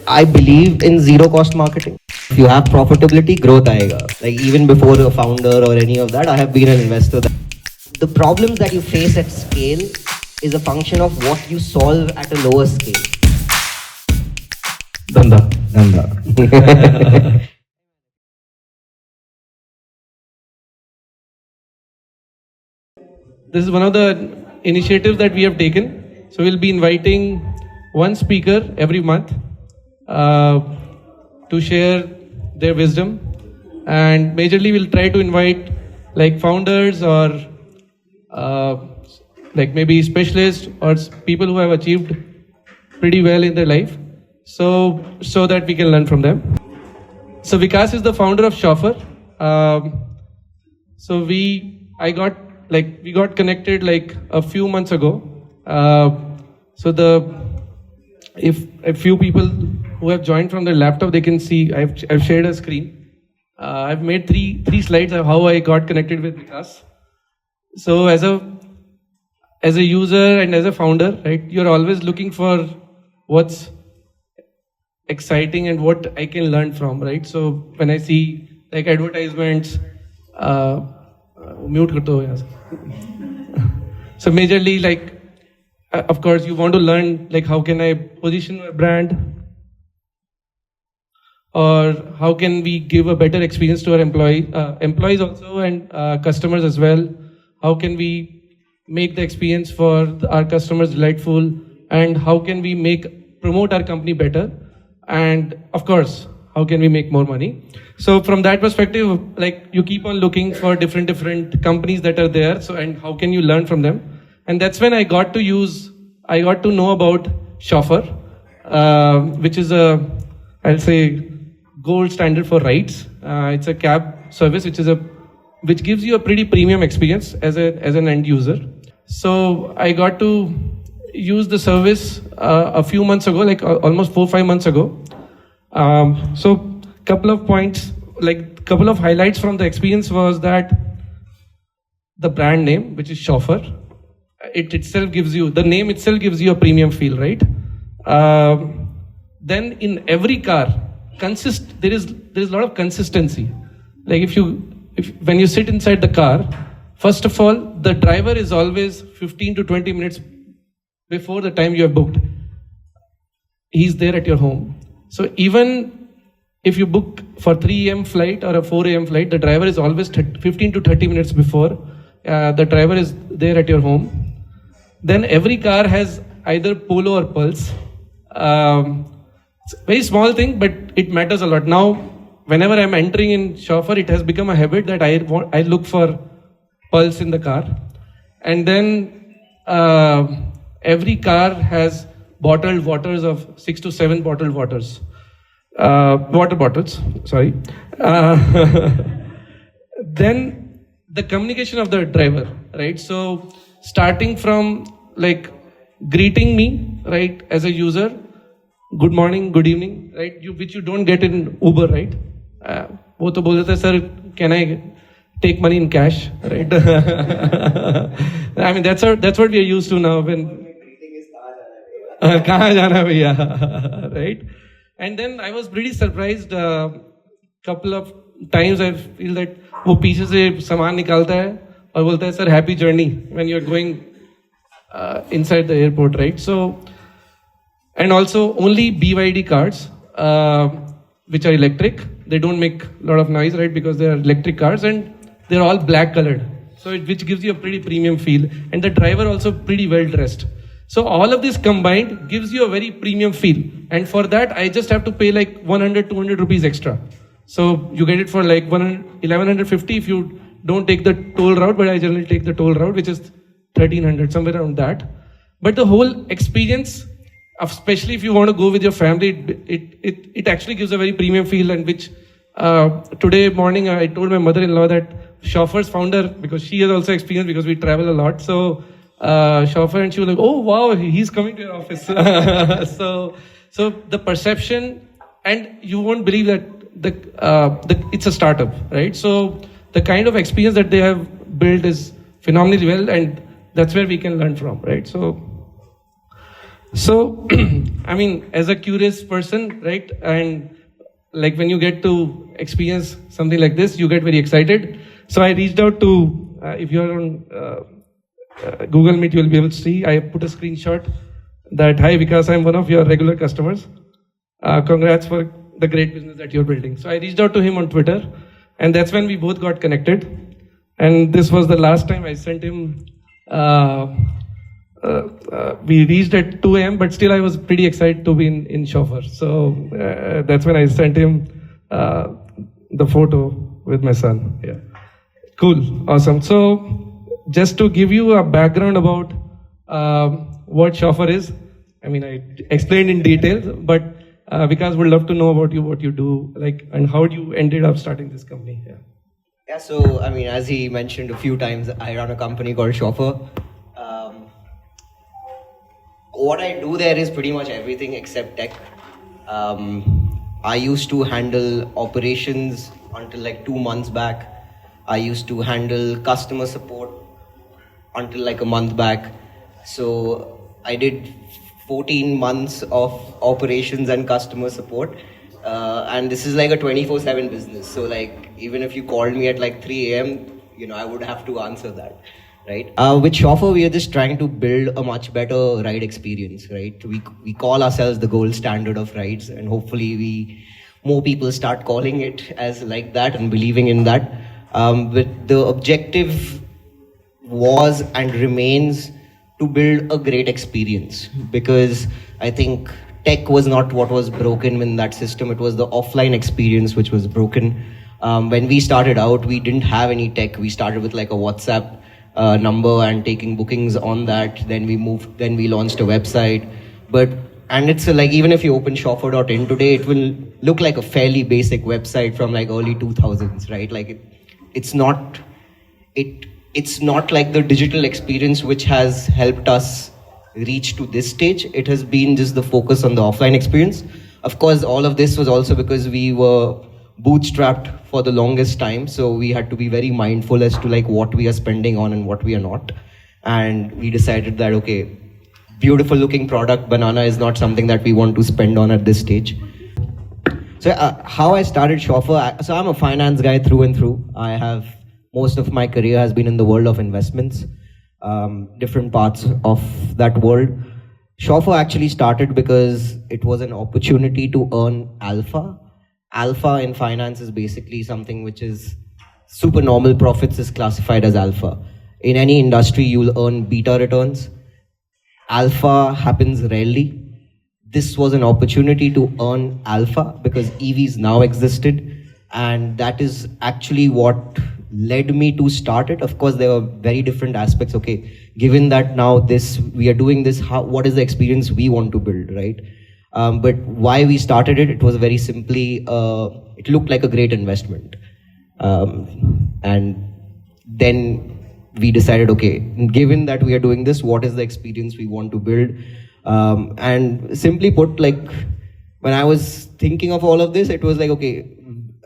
I believe in zero cost marketing. If you have profitability, growth aayega. Like even before a founder or any of that, I have been an investor. The problems that you face at scale is a function of what you solve at a lower scale. Danda. This is one of the initiatives that we have taken. So we'll be inviting one speaker every month to share their wisdom, and majorly we'll try to invite like founders or like maybe specialists or people who have achieved pretty well in their life, so that we can learn from them. So Vikas is the founder of Shoffr. So we got connected like a few months ago. If a few people who have joined from their laptop, they can see I've shared a screen. I've made three slides of how I got connected with Vikas. So as a user and as a founder, right, you're always looking for what's exciting and what I can learn from, right? So when I see like advertisements, mute karto yaar. So majorly like, of course, you want to learn like how can I position a brand, or how can we give a better experience to our employees also, and customers as well. How can we make the experience for our customers delightful, and how can we promote our company better, and of course, how can we make more money? So from that perspective, like you keep on looking for different companies that are there. So, and how can you learn from them? And that's when I got to know about Shoffr, which is I'll say gold standard for rides. It's a cab service which gives you a pretty premium experience as an end user. So I got to use the service a few months ago, like almost 4-5 months ago. So couple of points, like couple of highlights from the experience was that the brand name, which is Shoffr, the name itself gives you a premium feel, right? Then in every car, there is a lot of consistency. Like when you sit inside the car, first of all, the driver is always 15 to 20 minutes before the time you have booked. He's there at your home. So even if you book for 3 a.m. flight or a 4 a.m. flight, the driver is always 15 to 30 minutes before. The driver is there at your home. Then every car has either Polo or Pulse. It's a very small thing, but it matters a lot. Now, whenever I'm entering in Shoffr, it has become a habit that I look for Pulse in the car. And then every car has bottled waters of 6 to 7 bottled waters. Water bottles, sorry. Then the communication of the driver, right? So starting from like greeting me, right, as a user, good morning, good evening, right, which you don't get in Uber, right? वो तो बोल देते हैं, sir, can I take money in cash, right? I mean, that's what we are used to now. When कहाँ जाना भैया, right? And then I was pretty surprised. Couple of times I feel that वो पीछे से सामान निकालता है और बोलता है, sir, happy journey when you're going inside the airport, right? So, and also only BYD cars, which are electric, they don't make a lot of noise, right? Because they are electric cars and they're all black colored. So which gives you a pretty premium feel. And the driver also pretty well dressed. So all of this combined gives you a very premium feel. And for that, I just have to pay like 100, 200 rupees extra. So you get it for like 1150 if you don't take the toll route, but I generally take the toll route, which is 1300, somewhere around that. But the whole experience, especially if you want to go with your family, it actually gives a very premium feel. And which today morning I told my mother-in-law that Shoffr's founder, because she has also experienced, because we travel a lot. So Shoffr, and she was like, oh wow, he's coming to your office. so the perception, and you won't believe that it's a startup, right? So the kind of experience that they have built is phenomenally well, and that's where we can learn from, right? So So, I mean, as a curious person, right? And like when you get to experience something like this, you get very excited. So I reached out to, if you're on Google Meet, you'll be able to see, I put a screenshot that, hi Vikas, I'm one of your regular customers. Congrats for the great business that you're building. So I reached out to him on Twitter, and that's when we both got connected. And this was the last time I sent him, we reached at 2 a.m., but still I was pretty excited to be in Shoffr. So that's when I sent him the photo with my son. Yeah. Cool. Awesome. So just to give you a background about what Shoffr is, I mean, I explained in detail, but Vikas would love to know about you, what you do, like, and how you ended up starting this company. Yeah. Yeah, so I mean, as he mentioned a few times, I run a company called Shoffr. What I do there is pretty much everything except tech. I used to handle operations until like 2 months back. I used to handle customer support until like a month back. So I did 14 months of operations and customer support. And this is like a 24/7 business. So like, even if you called me at like 3 a.m., I would have to answer that. Right. With Shoffr, we are just trying to build a much better ride experience, right? We call ourselves the gold standard of rides, and hopefully more people start calling it as like that and believing in that. But the objective was and remains to build a great experience, because I think tech was not what was broken in that system. It was the offline experience which was broken. When we started out, we didn't have any tech. We started with like a WhatsApp number and taking bookings on that. Then we launched a website. And it's like, even if you open Shoffr.in today, it will look like a fairly basic website from like early 2000s, right? Like it's not like the digital experience which has helped us reach to this stage. It has been just the focus on the offline experience. Of course, all of this was also because we were bootstrapped for the longest time, so we had to be very mindful as to like what we are spending on and what we are not. And we decided that, okay, beautiful looking product banana is not something that we want to spend on at this stage. So how I started Shoffr, so I'm a finance guy through and through. Most of my career has been in the world of investments, different parts of that world. Shoffr actually started because it was an opportunity to earn alpha. Alpha in finance is basically something which is super normal. Profits is classified as alpha. In any industry, you'll earn beta returns. Alpha happens rarely. This was an opportunity to earn alpha because EVs now existed. And that is actually what led me to start it. Of course, there were very different aspects. Okay, given that now we are doing this, what is the experience we want to build, right? But why we started it was very simply, it looked like a great investment. And then we decided, okay, given that we are doing this, what is the experience we want to build? And simply put, like, when I was thinking of all of this, it was like, okay,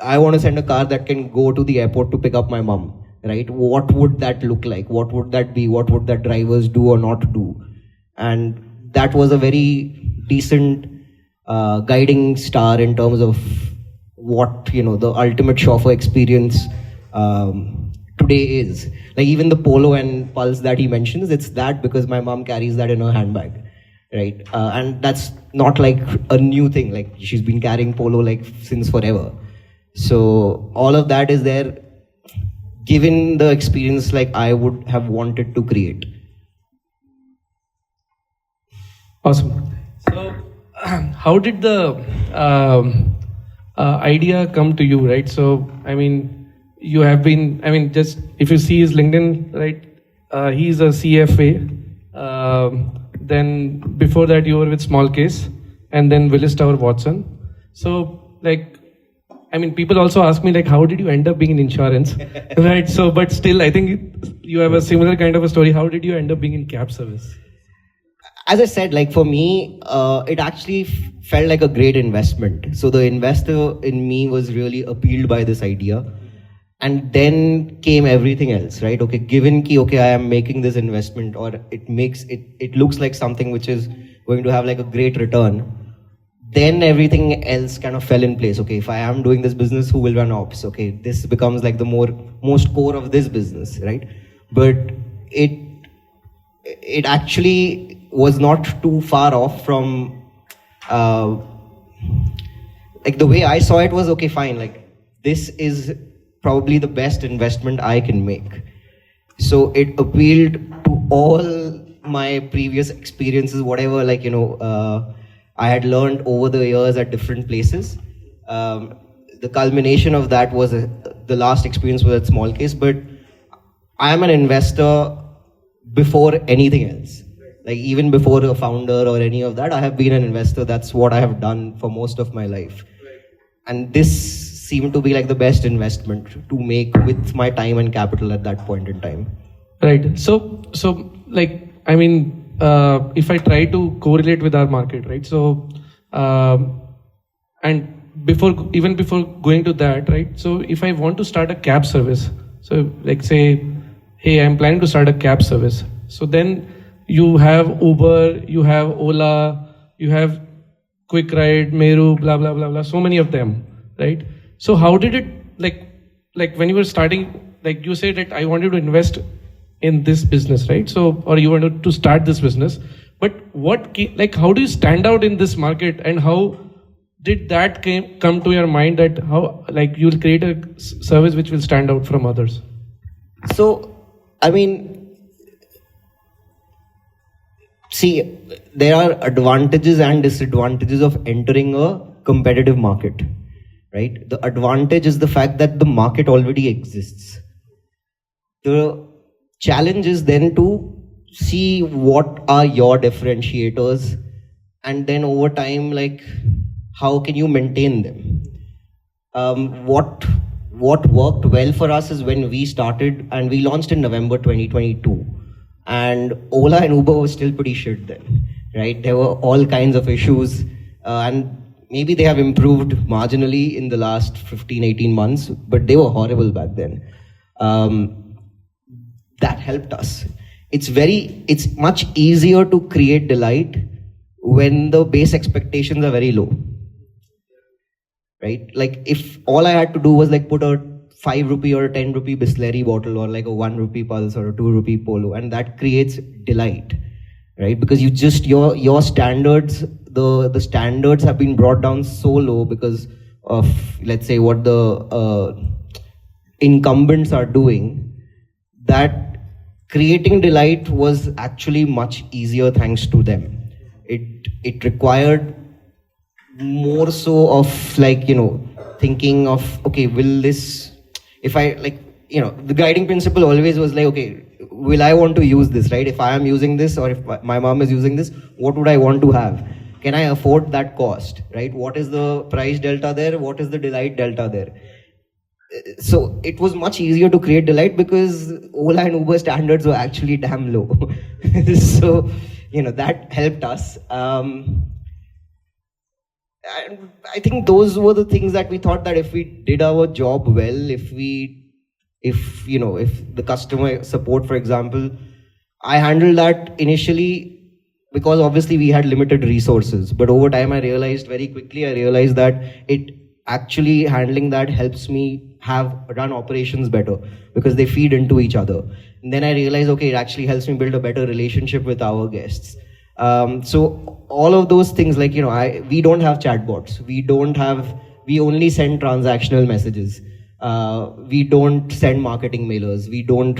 I want to send a car that can go to the airport to pick up my mom, right? What would that look like? What would that be? What would that drivers do or not do? And that was a very decent guiding star in terms of what, the ultimate Shoffr experience today is. Like even the Polo and Pulse that he mentions, it's that because my mom carries that in her handbag, right? And that's not like a new thing. Like she's been carrying Polo like since forever. So all of that is there, given the experience like I would have wanted to create. Awesome. So how did the idea come to you, right? So, I mean, you have been, just if you see his LinkedIn, right, he's a CFA. Then before that, you were with Small Case, and then Willis Tower Watson. So, like, people also ask me, like, how did you end up being in insurance, right? So, but still, I think you have a similar kind of a story. How did you end up being in cab service? As I said, like for me, it actually felt like a great investment. So the investor in me was really appealed by this idea. And then came everything else, right? Okay, given ki, okay, I am making this investment, or it looks like something which is going to have like a great return, then everything else kind of fell in place. Okay, if I am doing this business, who will run ops? Okay, this becomes like the most core of this business, right? But it actually was not too far off from like the way I saw it was, okay, fine, like this is probably the best investment I can make. So it appealed to all my previous experiences, whatever, like, I had learned over the years at different places. The culmination of that was the last experience was at small case, but I am an investor before anything else. Like even before a founder or any of that, I have been an investor. That's what I have done for most of my life. And this seemed to be like the best investment to make with my time and capital at that point in time. Right. So like, I mean, if I try to correlate with our market, right? So, and before going to that, right? So if I want to start a cab service, so like say, hey, I'm planning to start a cab service. So then you have Uber, you have Ola, you have Quick Ride, Meru, blah, blah, blah, blah, so many of them, right? So how did it, like when you were starting, like you said that I wanted to invest in this business, right? So, or you wanted to start this business, but how do you stand out in this market, and how did that come to your mind that how, like, you'll create a service which will stand out from others? So, I mean, see, there are advantages and disadvantages of entering a competitive market, right? The advantage is the fact that the market already exists. The challenge is then to see what are your differentiators, and then over time, like, how can you maintain them? What worked well for us is when we started, and we launched in November 2022, and Ola and Uber were still pretty shit then, right? There were all kinds of issues, and maybe they have improved marginally in the last 15-18 months, but they were horrible back then. That helped us. It's much easier to create delight when the base expectations are very low, right? Like if all I had to do was like put a 5 rupee or a 10 rupee Bisleri bottle, or like a 1 rupee Pulse or a 2 rupee Polo, and that creates delight, right? Because you just, your standards, the standards have been brought down so low because of, let's say, what the incumbents are doing, that creating delight was actually much easier thanks to them. It required more so of like, thinking of, okay, will this, if I like, the guiding principle always was like, okay, will I want to use this, right? If I am using this, or if my mom is using this, what would I want to have? Can I afford that cost, right? What is the price delta there? What is the delight delta there? So it was much easier to create delight because Ola and Uber standards were actually damn low. So, that helped us. And I think those were the things that we thought that if we did our job well, if the customer support, for example, I handled that initially because obviously we had limited resources. But over time, very quickly I realized that it actually handling that helps me run operations better because they feed into each other. And then I realized, okay, it actually helps me build a better relationship with our guests. So all of those things, like, we don't have chatbots. We only send transactional messages. We don't send marketing mailers. We don't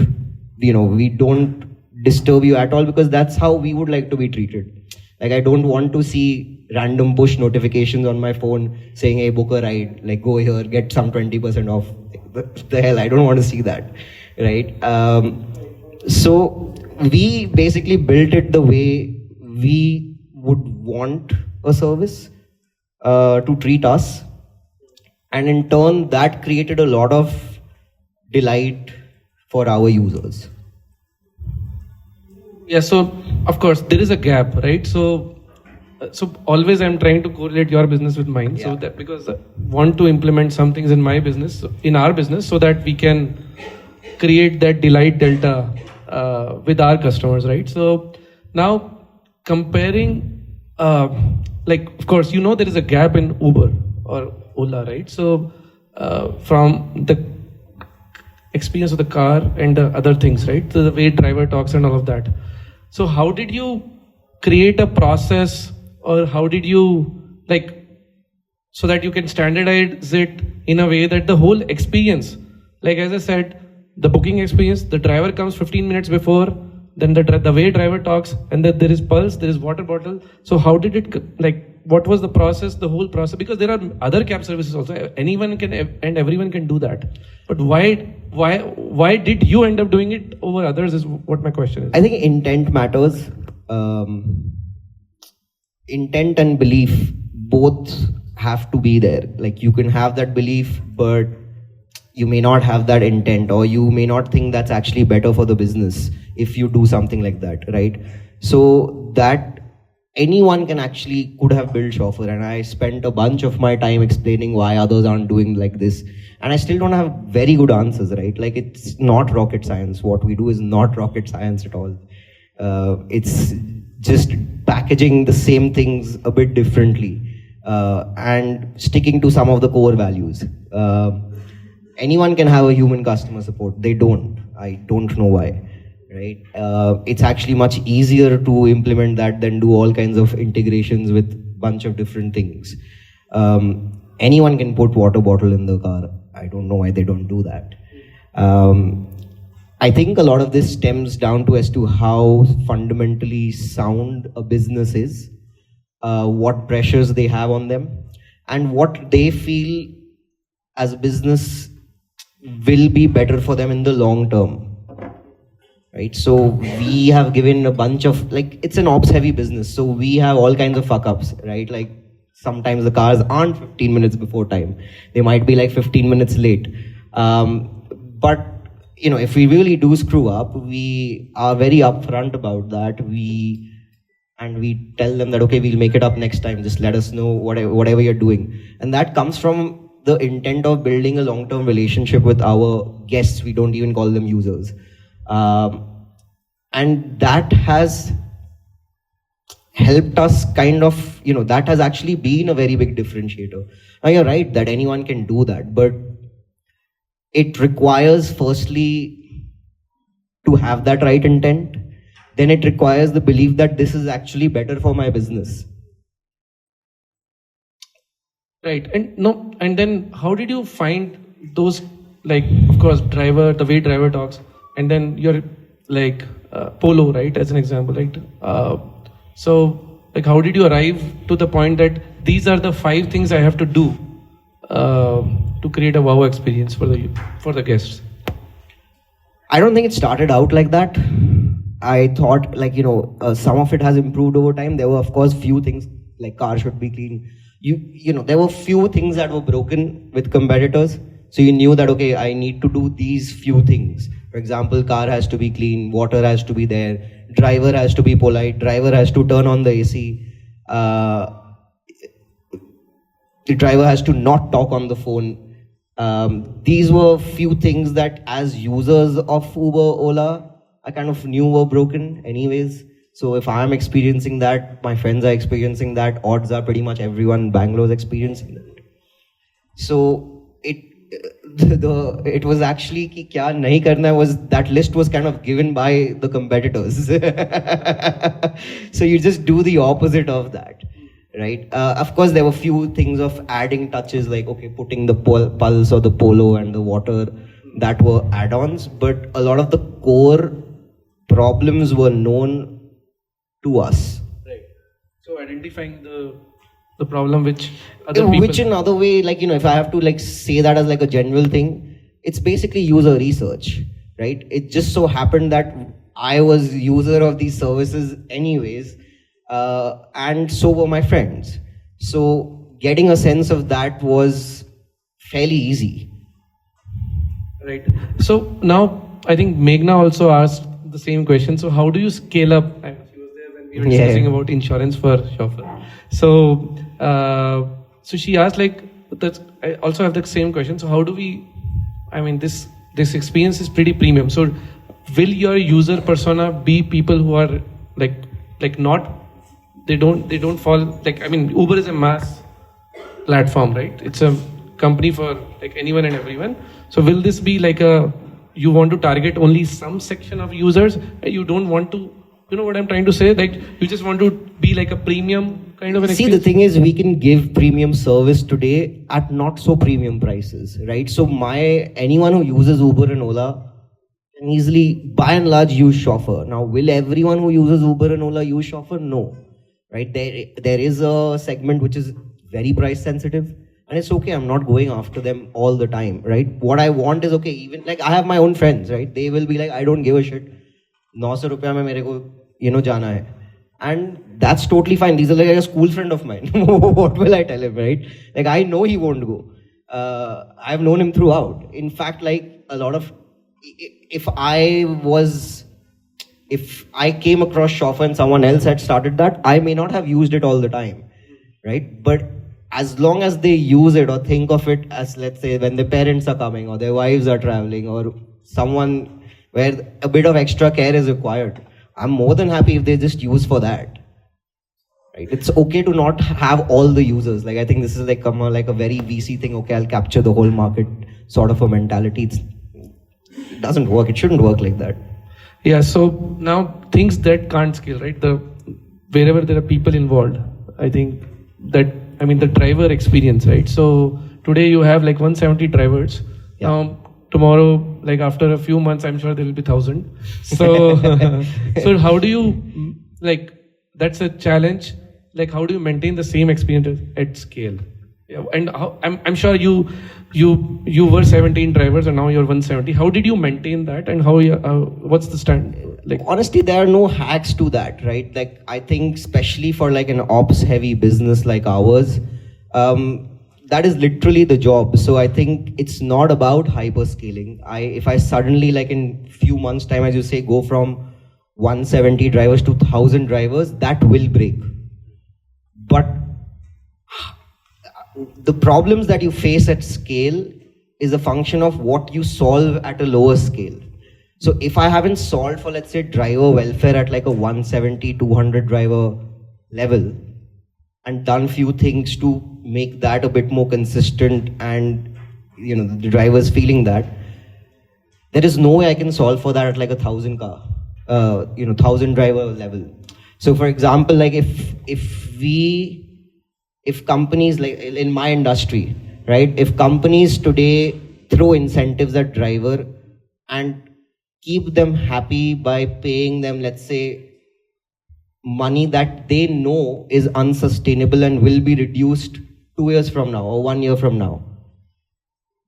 disturb you at all because that's how we would like to be treated. Like, I don't want to see random push notifications on my phone saying, hey, book a ride, like go here, get some 20% off. What the hell, I don't want to see that, right? So we basically built it the way we would want a service to treat us. And in turn, that created a lot of delight for our users. Yeah, so of course there is a gap, right? So always I'm trying to correlate your business with mine. Yeah. So that because I want to implement some things in my business, in our business, so that we can create that delight delta with our customers, right? So now comparing like, of course, there is a gap in Uber or Ola, right? So from the experience of the car and the other things, right? So the way driver talks and all of that. So how did you create a process, or how did you so that you can standardize it in a way that the whole experience, like as I said, the booking experience, the driver comes 15 minutes before, then the way driver talks, and then there is pulse, there is water bottle. So how did it, what was the process, the whole process? Because there are other cab services also. Anyone can and everyone can do that. But why did you end up doing it over others is what my question is. I think intent matters. Intent and belief both have to be there. Like, you can have that belief, but you may not have that intent, or you may not think that's actually better for the business if you do something like that, right? So that anyone could have built Shoffr, and I spent a bunch of my time explaining why others aren't doing like this, and I still don't have very good answers, right? Like, it's not rocket science. What we do is not rocket science at all. It's just packaging the same things a bit differently, and sticking to some of the core values. Anyone can have a human customer support. They don't. I don't know why, right? It's actually much easier to implement that than do all kinds of integrations with bunch of different things. Anyone can put water bottle in the car. I don't know why they don't do that. I think a lot of this stems down to as to how fundamentally sound a business is, what pressures they have on them, and what they feel as a business will be better for them in the long term, right? So we have given a bunch of, it's an ops heavy business, so we have all kinds of fuck ups, right? Like, sometimes the cars aren't 15 minutes before time. They might be 15 minutes late. But if we really do screw up, we are very upfront about that. We tell them that, okay, we'll make it up next time. Just let us know whatever you're doing. And that comes from the intent of building a long-term relationship with our guests. We don't even call them users. And that has helped us that has actually been a very big differentiator. Now, you're right that anyone can do that, but it requires firstly to have that right intent. Then it requires the belief that this is actually better for my business. Right. And then how did you find those, of course, the way driver talks, and then you're Polo, right, as an example, right? So how did you arrive to the point that these are the 5 things I have to do to create a wow experience for the guests? I don't think it started out like that. I thought some of it has improved over time. There were, of course, few things like car should be clean. There were few things that were broken with competitors. So you knew that, okay, I need to do these few things. For example, car has to be clean, water has to be there, driver has to be polite, driver has to turn on the AC, the driver has to not talk on the phone. These were few things that as users of Uber, Ola, I kind of knew were broken anyways. So if I'm experiencing that, my friends are experiencing that, odds are pretty much everyone in Bangalore is experiencing that. So it was actually ki kya nahi karna was, that list was kind of given by the competitors. So you just do the opposite of that, right? Of course, there were few things of adding touches, like, okay, putting the pulse or the polo and the water, that were add-ons, but a lot of the core problems were known to us. Right. So identifying the problem which other people... Which in other way, if I have to say that as a general thing, it's basically user research, right? It just so happened that I was user of these services anyways, and so were my friends. So getting a sense of that was fairly easy. Right. So now I think Meghna also asked the same question. So how do you scale up? She was there when we were discussing about insurance for Shoffr. So so she asked I also have the same question. So how do we? This experience is pretty premium. So will your user persona be people who are not? they don't fall, like, I mean, Uber is a mass platform, right? It's a company for like anyone and everyone. So will this be like you want to target only some section of users, and you don't want to, you know what I'm trying to say? Like, you just want to be like a premium kind of an See, experience? the thing is, we can give premium service today at not so premium prices, right? So anyone who uses Uber and Ola can easily, by and large, use Shoffr. Now, will everyone who uses Uber and Ola use Shoffr? No, right? There is a segment which is very price sensitive, and it's okay. I'm not going after them all the time, right? What I want is, okay, even like I have my own friends, right? They will be like, I don't give a shit. 900 रुपया में मेरे को जाना है, and that's totally fine. These are like a school friend of mine. What will I tell him, right? Like, I know he won't go. I've known him throughout. In fact, like a lot of, if I came across Shoffr and someone else had started that, I may not have used it all the time, right? But as long as they use it or think of it as, let's say, when their parents are coming or their wives are traveling or someone where a bit of extra care is required, I'm more than happy if they just use for that. Right? It's okay to not have all the users. Like, I think this is like a very VC thing. Okay, I'll capture the whole market sort of a mentality. It doesn't work. It shouldn't work like that. Yeah. So now things that can't scale, right? Wherever there are people involved, I think that, I mean, the driver experience, right? So today you have like 170 drivers. Yeah. Tomorrow, like after a few months, I'm sure there will be 1,000. So, so how do you, like, that's a challenge. Like, how do you maintain the same experience at scale? Yeah, and how, I'm sure you were 17 drivers and now you're 170. How did you maintain that, and what's the stand? Like, honestly, there are no hacks to that, right? Like, I think especially for like an ops heavy business like ours, that is literally the job. So I think it's not about hyper scaling. If I suddenly, like in few months time, as you say, go from 170 drivers to 1,000 drivers, that will break. But the problems that you face at scale is a function of what you solve at a lower scale. So if I haven't solved for, let's say, driver welfare at like a 170, 200 driver level and done few things to make that a bit more consistent and, you know, the drivers feeling that, there is no way I can solve for that at like a 1,000 car, 1,000 driver level. So for example, like if companies, like in my industry, right, if companies today throw incentives at driver and keep them happy by paying them, let's say, money that they know is unsustainable and will be reduced 2 years from now or 1 year from now,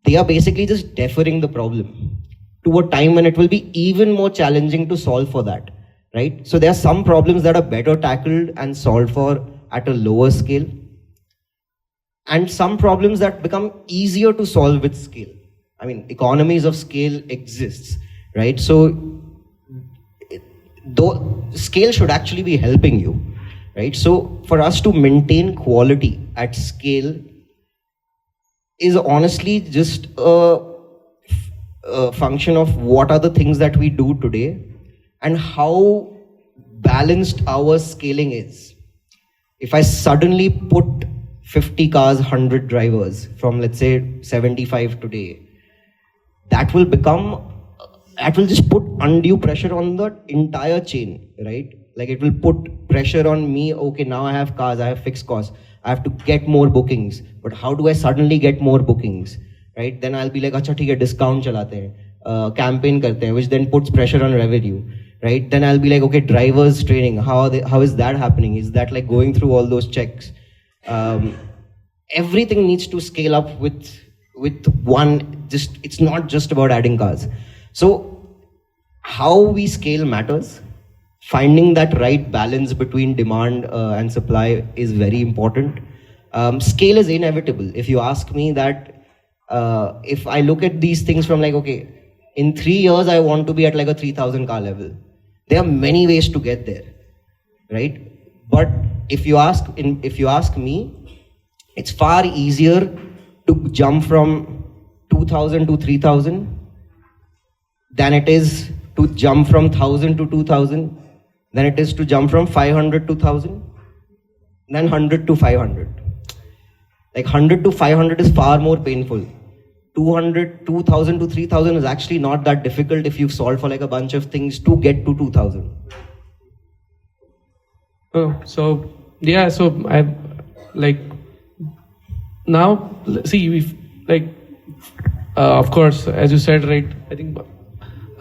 they are basically just deferring the problem to a time when it will be even more challenging to solve for that, right? So there are some problems that are better tackled and solved for at a lower scale, and some problems that become easier to solve with scale. I mean, economies of scale exists, right? So though scale should actually be helping you, right? So for us to maintain quality at scale is honestly just a function of what are the things that we do today and how balanced our scaling is. If I suddenly put 50 cars, 100 drivers from, let's say, 75 today, that will just put undue pressure on the entire chain, right? Like, it will put pressure on me. Okay, now I have cars, I have fixed costs, I have to get more bookings. But how do I suddenly get more bookings, right? Then I'll be like, acha, theek hai, discount chalate hain, campaign karte hain, which then puts pressure on revenue, right? Then I'll be like, okay, drivers training, how is that happening? Is that like going through all those checks? Everything needs to scale up with one, it's not just about adding cars. So how we scale matters. Finding that right balance between demand and supply is very important. Scale is inevitable. If you ask me that, if I look at these things from like, okay, in 3 years, I want to be at like a 3,000 car level. There are many ways to get there, right? But if you ask me, it's far easier to jump from 2,000 to 3,000 than it is to jump from 1,000 to 2,000, than it is to jump from 500 to 1,000. than 100 to 500. Like 100 to 500 is far more painful. 2000 to 3000 is actually not that difficult if you've solved for like a bunch of things to get to 2000. Oh, so yeah, so I like now see we've like of course, as you said, right, I think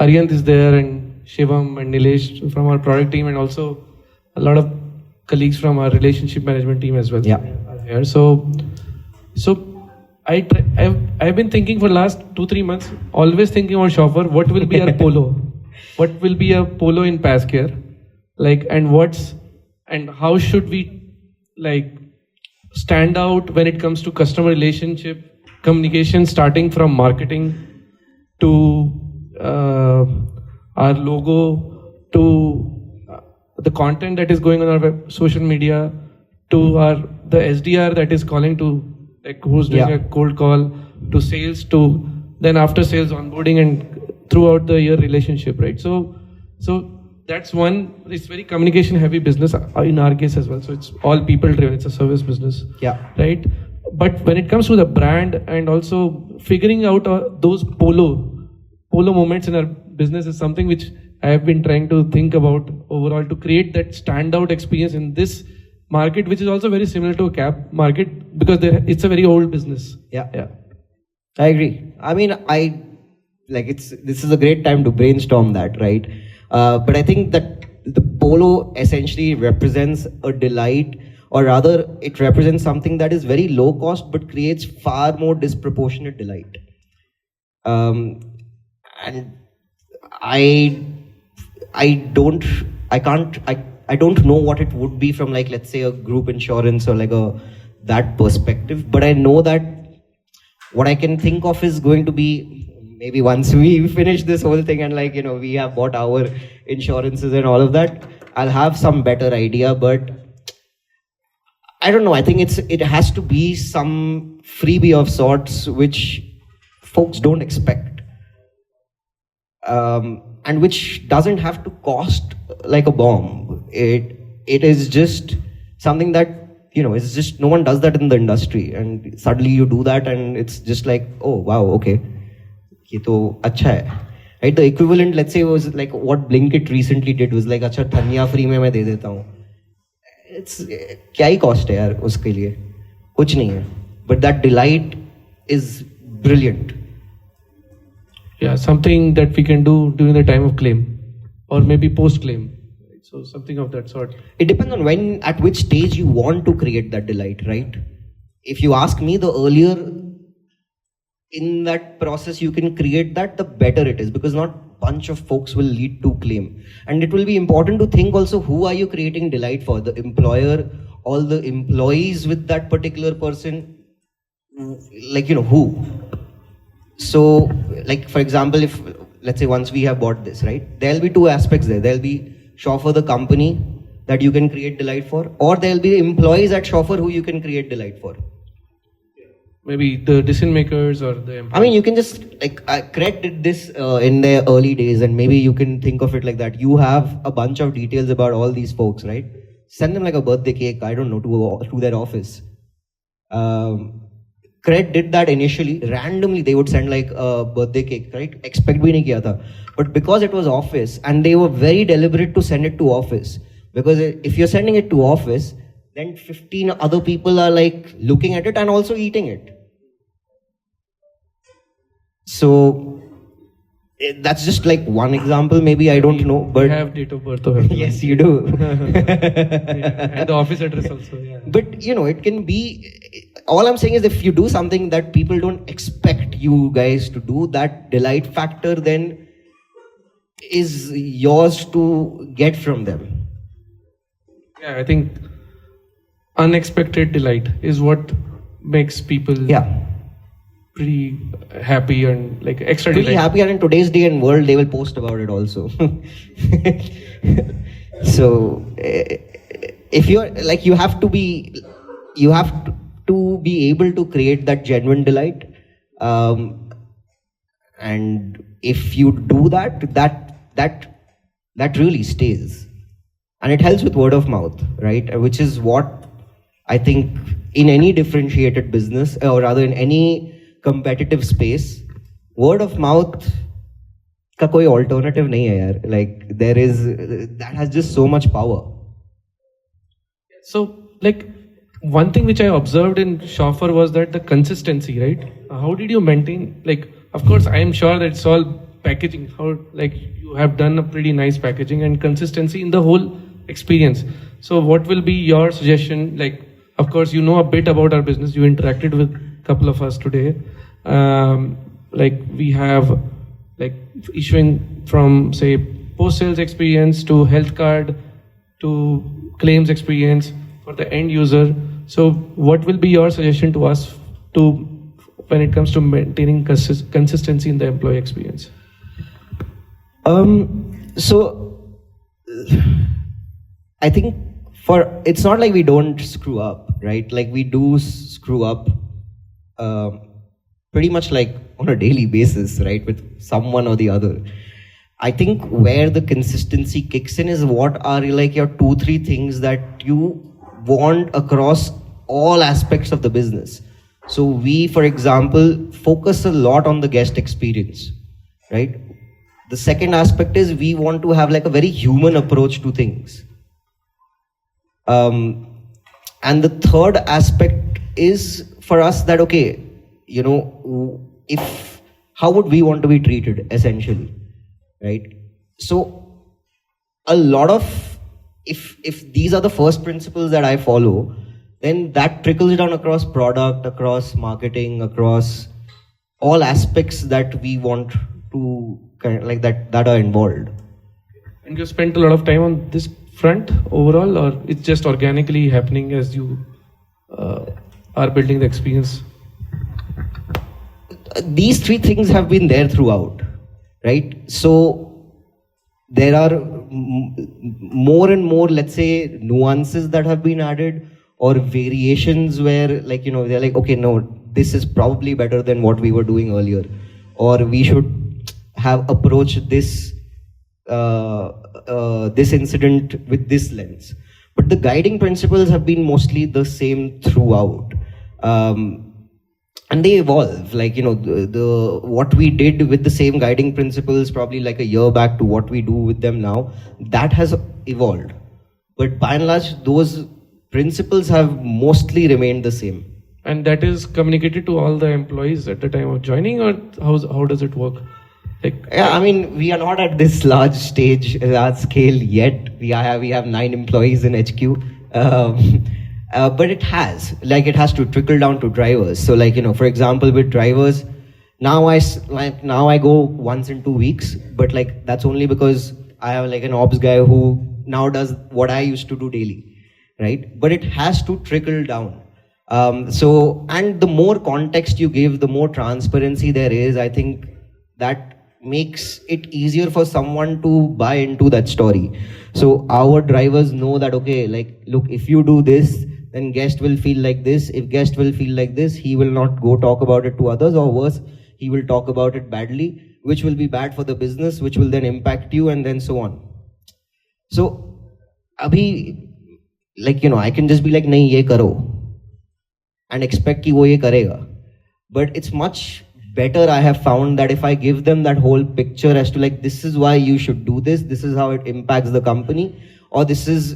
Aryant is there and Shivam and Nilesh from our product team and also a lot of colleagues from our relationship management team as well. Yeah. Are here. So I've been thinking for last 2-3 months, always thinking about Shoffr, what will be our polo? What will be a polo in Pazcare? Like, and how should we like stand out when it comes to customer relationship, communication, starting from marketing to our logo, to the content that is going on our social media, to the SDR that is calling to like who's doing a cold call, to sales, to then after sales onboarding and throughout the year relationship, right? So that's one. It's very communication heavy business in our case as well. So it's all people driven. It's a service business. Yeah. Right. But when it comes to the brand and also figuring out those polo moments in our business is something which I have been trying to think about overall to create that standout experience in this market, which is also very similar to a cab market because it's a very old business. Yeah. I agree. I mean, this is a great time to brainstorm that, right? But I think that the polo essentially represents a delight, or rather it represents something that is very low cost but creates far more disproportionate delight. And I don't know what it would be from like, let's say a group insurance or like that perspective, but I know that what I can think of is going to be maybe once we finish this whole thing and like, we have bought our insurances and all of that, I'll have some better idea, but I don't know. I think it has to be some freebie of sorts which folks don't expect. And which doesn't have to cost like a bomb. It is just something that, it's just no one does that in the industry, and suddenly you do that and it's just like, oh wow, okay, ye to acha hai. Right? The equivalent, let's say, was like what Blinkit recently did was like, acha dhania free mein main de deta hu. It's kya hi cost hai yaar uske liye? Kuch nahi hai. But that delight is brilliant. Yeah, something that we can do during the time of claim or maybe post-claim. So something of that sort. It depends on at which stage you want to create that delight, right? If you ask me, the earlier in that process you can create that, the better it is, because not bunch of folks will lead to claim. And it will be important to think also, who are you creating delight for? The employer, all the employees with that particular person, like, who? So, like, for example, if, let's say once we have bought this, right, there'll be two aspects there. There'll be Shoffr, the company that you can create delight for, or there'll be employees at Shoffr who you can create delight for. Maybe the decision makers or the employees. I mean, you can just, like, Cred did this in their early days, and maybe you can think of it like that. You have a bunch of details about all these folks, right? Send them like a birthday cake, I don't know, to their office. Cred did that initially. Randomly, they would send like a birthday cake, right? Expect bhi nahi kiya tha. But because it was office, and they were very deliberate to send it to office. Because if you're sending it to office, then 15 other people are like looking at it and also eating it. So that's just like one example, maybe, I don't know. But you have date of birth of everyone. Yes, you do. And the office address also, yeah. But, it can be, all I'm saying is if you do something that people don't expect you guys to do, that delight factor then is yours to get from them. Yeah, I think unexpected delight is what makes people pretty happy and like extra pretty delight. Happy, and in today's day and world, they will post about it also. So, if you're like, you have to be able to create that genuine delight. And if you do that really stays. And it helps with word of mouth, right? Which is what I think in any differentiated business, or rather in any competitive space, word of mouth का कोई alternative नहीं है यार. Like that has just so much power. So, like, one thing which I observed in Shoffr was that the consistency, right? How did you maintain, like, of course, I am sure that it's all packaging, how, like, you have done a pretty nice packaging and consistency in the whole experience. So what will be your suggestion? Like, of course, you know a bit about our business. You interacted with a couple of us today. Like, we have, like, issuing from, say, post-sales experience to health card to claims experience for the end user. So what will be your suggestion to us when it comes to maintaining consistency in the employee experience? So I think it's not like we don't screw up, right? Like, we do screw up pretty much like on a daily basis, right? With someone or the other. I think where the consistency kicks in is what are like your 2-3 things that you want across all aspects of the business. So we, for example, focus a lot on the guest experience, right? The second aspect is we want to have like a very human approach to things. And the third aspect is for us that, okay, you know, how would we want to be treated essentially, right? So a lot of, if these are the first principles that I follow, then that trickles down across product, across marketing, across all aspects that we want to kind of like that are involved. And you spent a lot of time on this front overall, or it's just organically happening as you are building the experience? These 3 things have been there throughout, right? So there are more and more, let's say, nuances that have been added, or variations where, like, you know, they're like, okay, no, this is probably better than what we were doing earlier, or we should have approached this this incident with this lens. But the guiding principles have been mostly the same throughout, and they evolve. Like, you know, the what we did with the same guiding principles probably like a year back to what we do with them now, that has evolved. But by and large, those principles have mostly remained the same. And that is communicated to all the employees at the time of joining, or how does it work? Like, yeah, I mean, we are not at this large scale yet. We have 9 employees in HQ, but it has to trickle down to drivers. So, like, you know, for example, with drivers, now I go once in 2 weeks, but like that's only because I have like an ops guy who now does what I used to do daily. Right? But it has to trickle down. So, and the more context you give, the more transparency there is, I think that makes it easier for someone to buy into that story. So our drivers know that, okay, like, look, if you do this, then guest will feel like this. If guest will feel like this, he will not go talk about it to others, or worse, he will talk about it badly, which will be bad for the business, which will then impact you, and then so on. So, abhi, like, you know, I can just be like, nahi, ye karo, and expect ki wo ye karega. But it's much better, I have found, that if I give them that whole picture as to like, this is why you should do this is how it impacts the company, or this is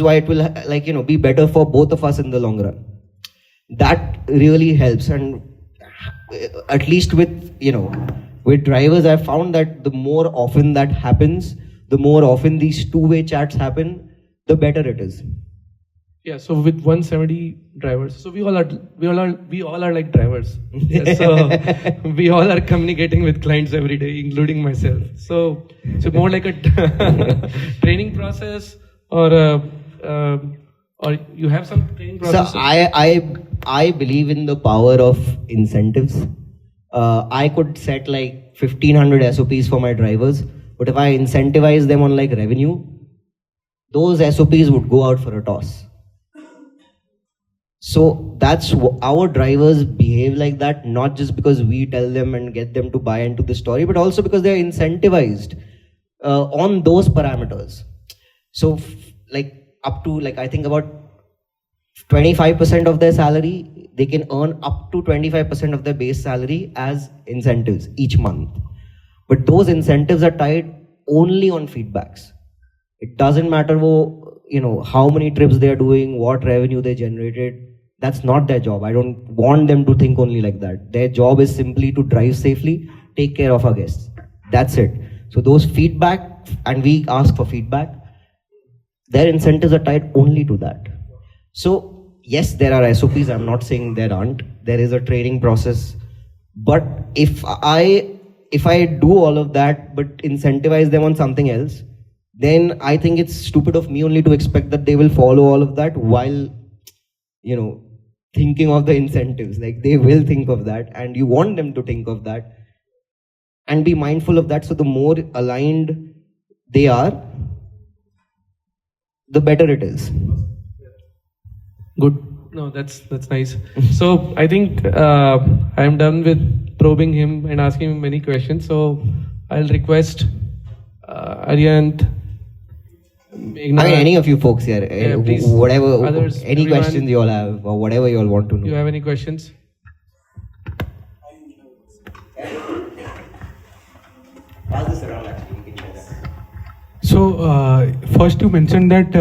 why it will, like, you know, be better for both of us in the long run. That really helps. And at least with, you know, with drivers, I've found that the more often that happens, the more often these two-way chats happen, the better it is. Yeah, so with 170 drivers, so we all are like drivers. Yeah, so we all are communicating with clients every day, including myself. So more like a training process, or you have some training process. So I believe in the power of incentives. I could set like 1500 SOPs for my drivers, but if I incentivize them on like revenue, those SOPs would go out for a toss. So that's our drivers behave like that, not just because we tell them and get them to buy into the story, but also because they're incentivized on those parameters. So like up to, like, I think about 25% of their salary, they can earn up to 25% of their base salary as incentives each month. But those incentives are tied only on feedbacks. It doesn't matter how many trips they are doing, what revenue they generated. That's not their job. I don't want them to think only like that. Their job is simply to drive safely, take care of our guests. That's it. So those feedback, and we ask for feedback, their incentives are tied only to that. So yes, there are SOPs. I'm not saying there aren't. There is a training process. But if I do all of that but incentivize them on something else, then I think it's stupid of me only to expect that they will follow all of that while, thinking of the incentives. Like, they will think of that, and you want them to think of that and be mindful of that. So the more aligned they are, the better it is. Good. No, that's nice. So I think I'm done with probing him and asking him many questions. So I'll request Aryant, Meghna, I mean, any of you folks here, please, whatever, others, any everyone, questions you all have or whatever you all want to know. You have any questions? Pass this around, actually. You can share that. So, first you mentioned that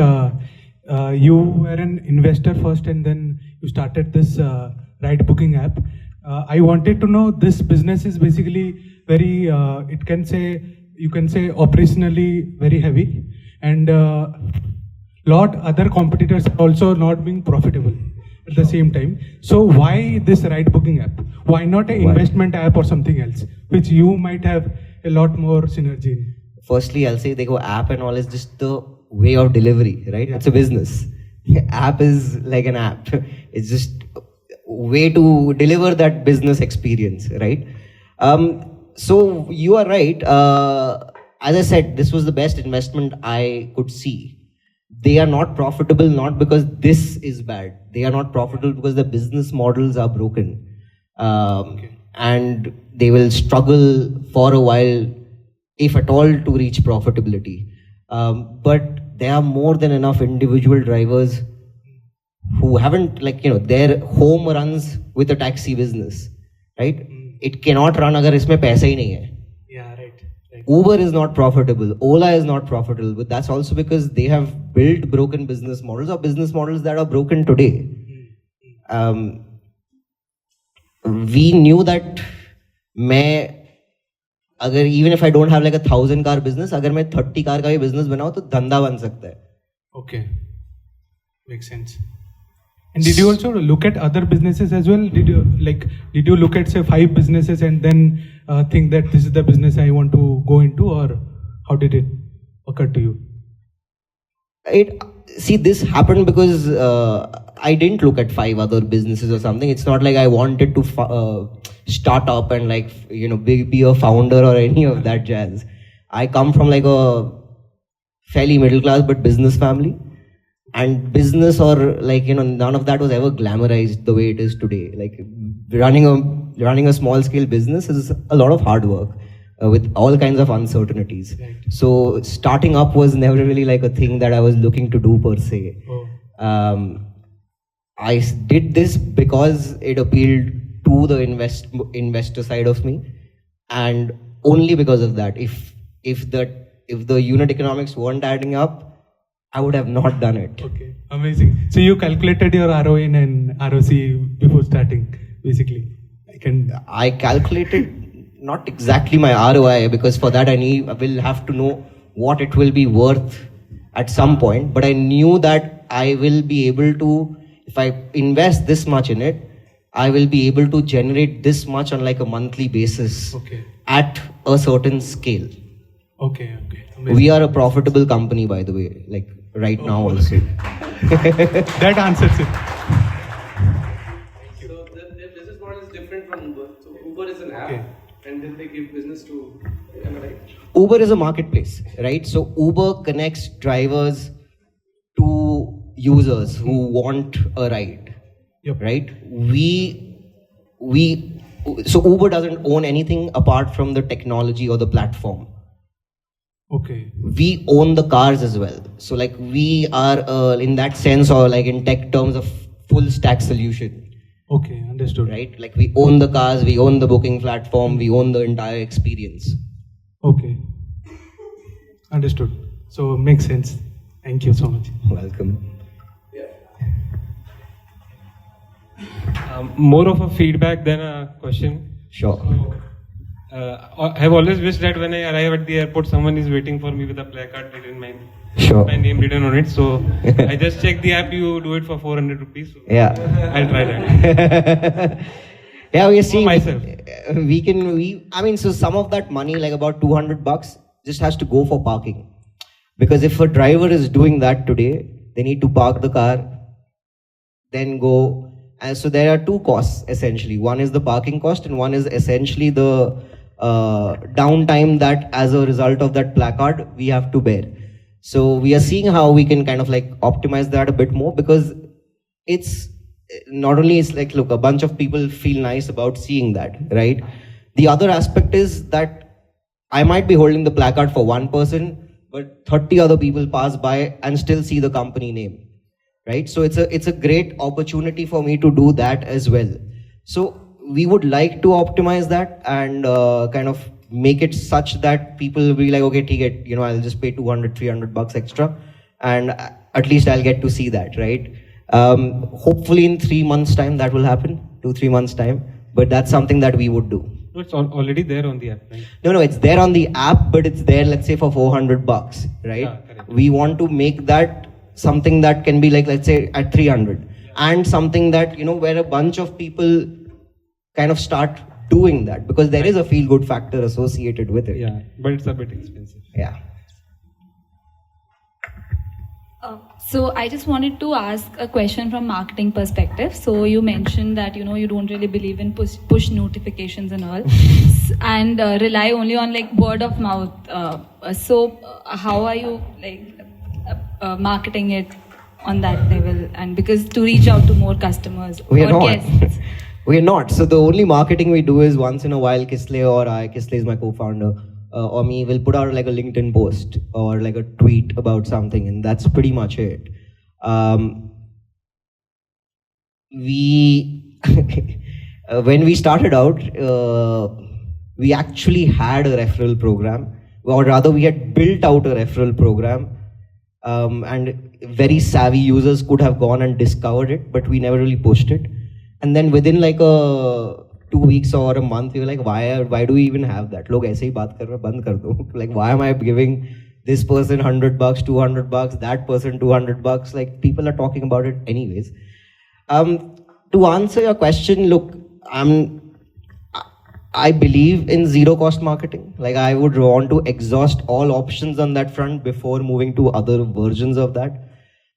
you were an investor first and then you started this ride booking app. I wanted to know, this business is basically very, you can say operationally very heavy, and lot other competitors are also not being profitable at the same time. So why this ride booking app? Why not an investment app or something else, which you might have a lot more synergy in? Firstly, I'll say the app and all is just the way of delivery, right? Yeah. It's a business. App is like an app. It's just a way to deliver that business experience, right? So you are right. As I said, this was the best investment I could see. They are not profitable not because this is bad. They are not profitable because the business models are broken. And they will struggle for a while, if at all, to reach profitability. But there are more than enough individual drivers who haven't, their home runs with a taxi business, right? It cannot run agar isme paisa hi nahi hai. Yeah, right. Uber is not profitable. Ola is not profitable. But that's also because they have built broken business models, or business models that are broken today. We knew that even if I don't have like 1,000 car business, agar main 30 car ka bhi business banao to dhanda ban sakta hai. Okay, makes sense. And did you also look at other businesses as well? Did you look at, say, 5 businesses and then think that this is the business I want to go into, or how did it occur to you? This happened because I didn't look at 5 other businesses or something. It's not like I wanted to start up and be a founder or any of that jazz. I come from a fairly middle class but business family. And business or none of that was ever glamorized the way it is today. Running a small scale business is a lot of hard work with all kinds of uncertainties. Right. So starting up was never really a thing that I was looking to do per se. Oh. I did this because it appealed to the investor side of me, and only because of that. If the unit economics weren't adding up, I would have not done it. Okay, amazing. So you calculated your ROI and ROC before starting, basically. I calculated not exactly my ROI, because for that I will have to know what it will be worth at some point. But I knew that I will be able to, if I invest this much in it, I will be able to generate this much on a monthly basis. Okay. At a certain scale. Okay. Amazing. We are a profitable company, by the way, right now also. That answers it. So their business model is different from Uber. So Uber is an app, and then they give business to, am I right? Uber is a marketplace, right? So Uber connects drivers to users who want a ride, right? So Uber doesn't own anything apart from the technology or the platform. Okay. We own the cars as well. So we are in that sense, or in tech terms, of full stack solution. Okay, understood. Right? Like we own the cars, we own the booking platform, we own the entire experience. Okay, understood. So makes sense. Thank you so much. Welcome. More of a feedback than a question. Sure. I have always wished that when I arrive at the airport, someone is waiting for me with a placard written my name written on it. So I just checked the app. You do it for 400 rupees. So Yeah. I'll try that. Yeah, we are seeing myself. So some of that money, like about $200, just has to go for parking. Because if a driver is doing that today, they need to park the car, then go. And so there are two costs essentially. One is the parking cost, and one is essentially the downtime that as a result of that placard we have to bear. So we are seeing how we can kind of like optimize that a bit more, because it's not only it's like, look, a bunch of people feel nice about seeing that, right? The other aspect is that I might be holding the placard for one person, but 30 other people pass by and still see the company name, right? So it's a great opportunity for me to do that as well. So we would like to optimize that and kind of make it such that people will be like, okay, ticket, I'll just pay $200-300 extra, and at least I'll get to see that, right? Hopefully in 3 months' time that will happen, 2-3 months' time, but that's something that we would do. No, it's already there on the app, right? No, it's there on the app, but it's there, let's say, for $400, right? Yeah, correct. We want to make that something that can be like, let's say, at 300, and something that, where a bunch of people kind of start doing that, because there is a feel-good factor associated with it. Yeah, but it's a bit expensive. Yeah. So I just wanted to ask a question from marketing perspective. So you mentioned that you don't really believe in push notifications and all, and rely only on like word of mouth. So how are you marketing it on that level, and because to reach out to more customers We are or not. guests? We are not. So the only marketing we do is once in a while, Kisle or I, Kisle is my co-founder, or me, will put out like a LinkedIn post or like a tweet about something, and that's pretty much it. When we started out, we actually had a referral program, or rather we had built out a referral program, and very savvy users could have gone and discovered it, but we never really pushed it. And then within like 2 weeks or a month, we were like, why do we even have that? Log aise hi baat kar rahe, band kar do. Like, why am I giving this person $100, $200, that person $200? Like, people are talking about it anyways. To answer your question, look, I believe in zero cost marketing. Like, I would want to exhaust all options on that front before moving to other versions of that.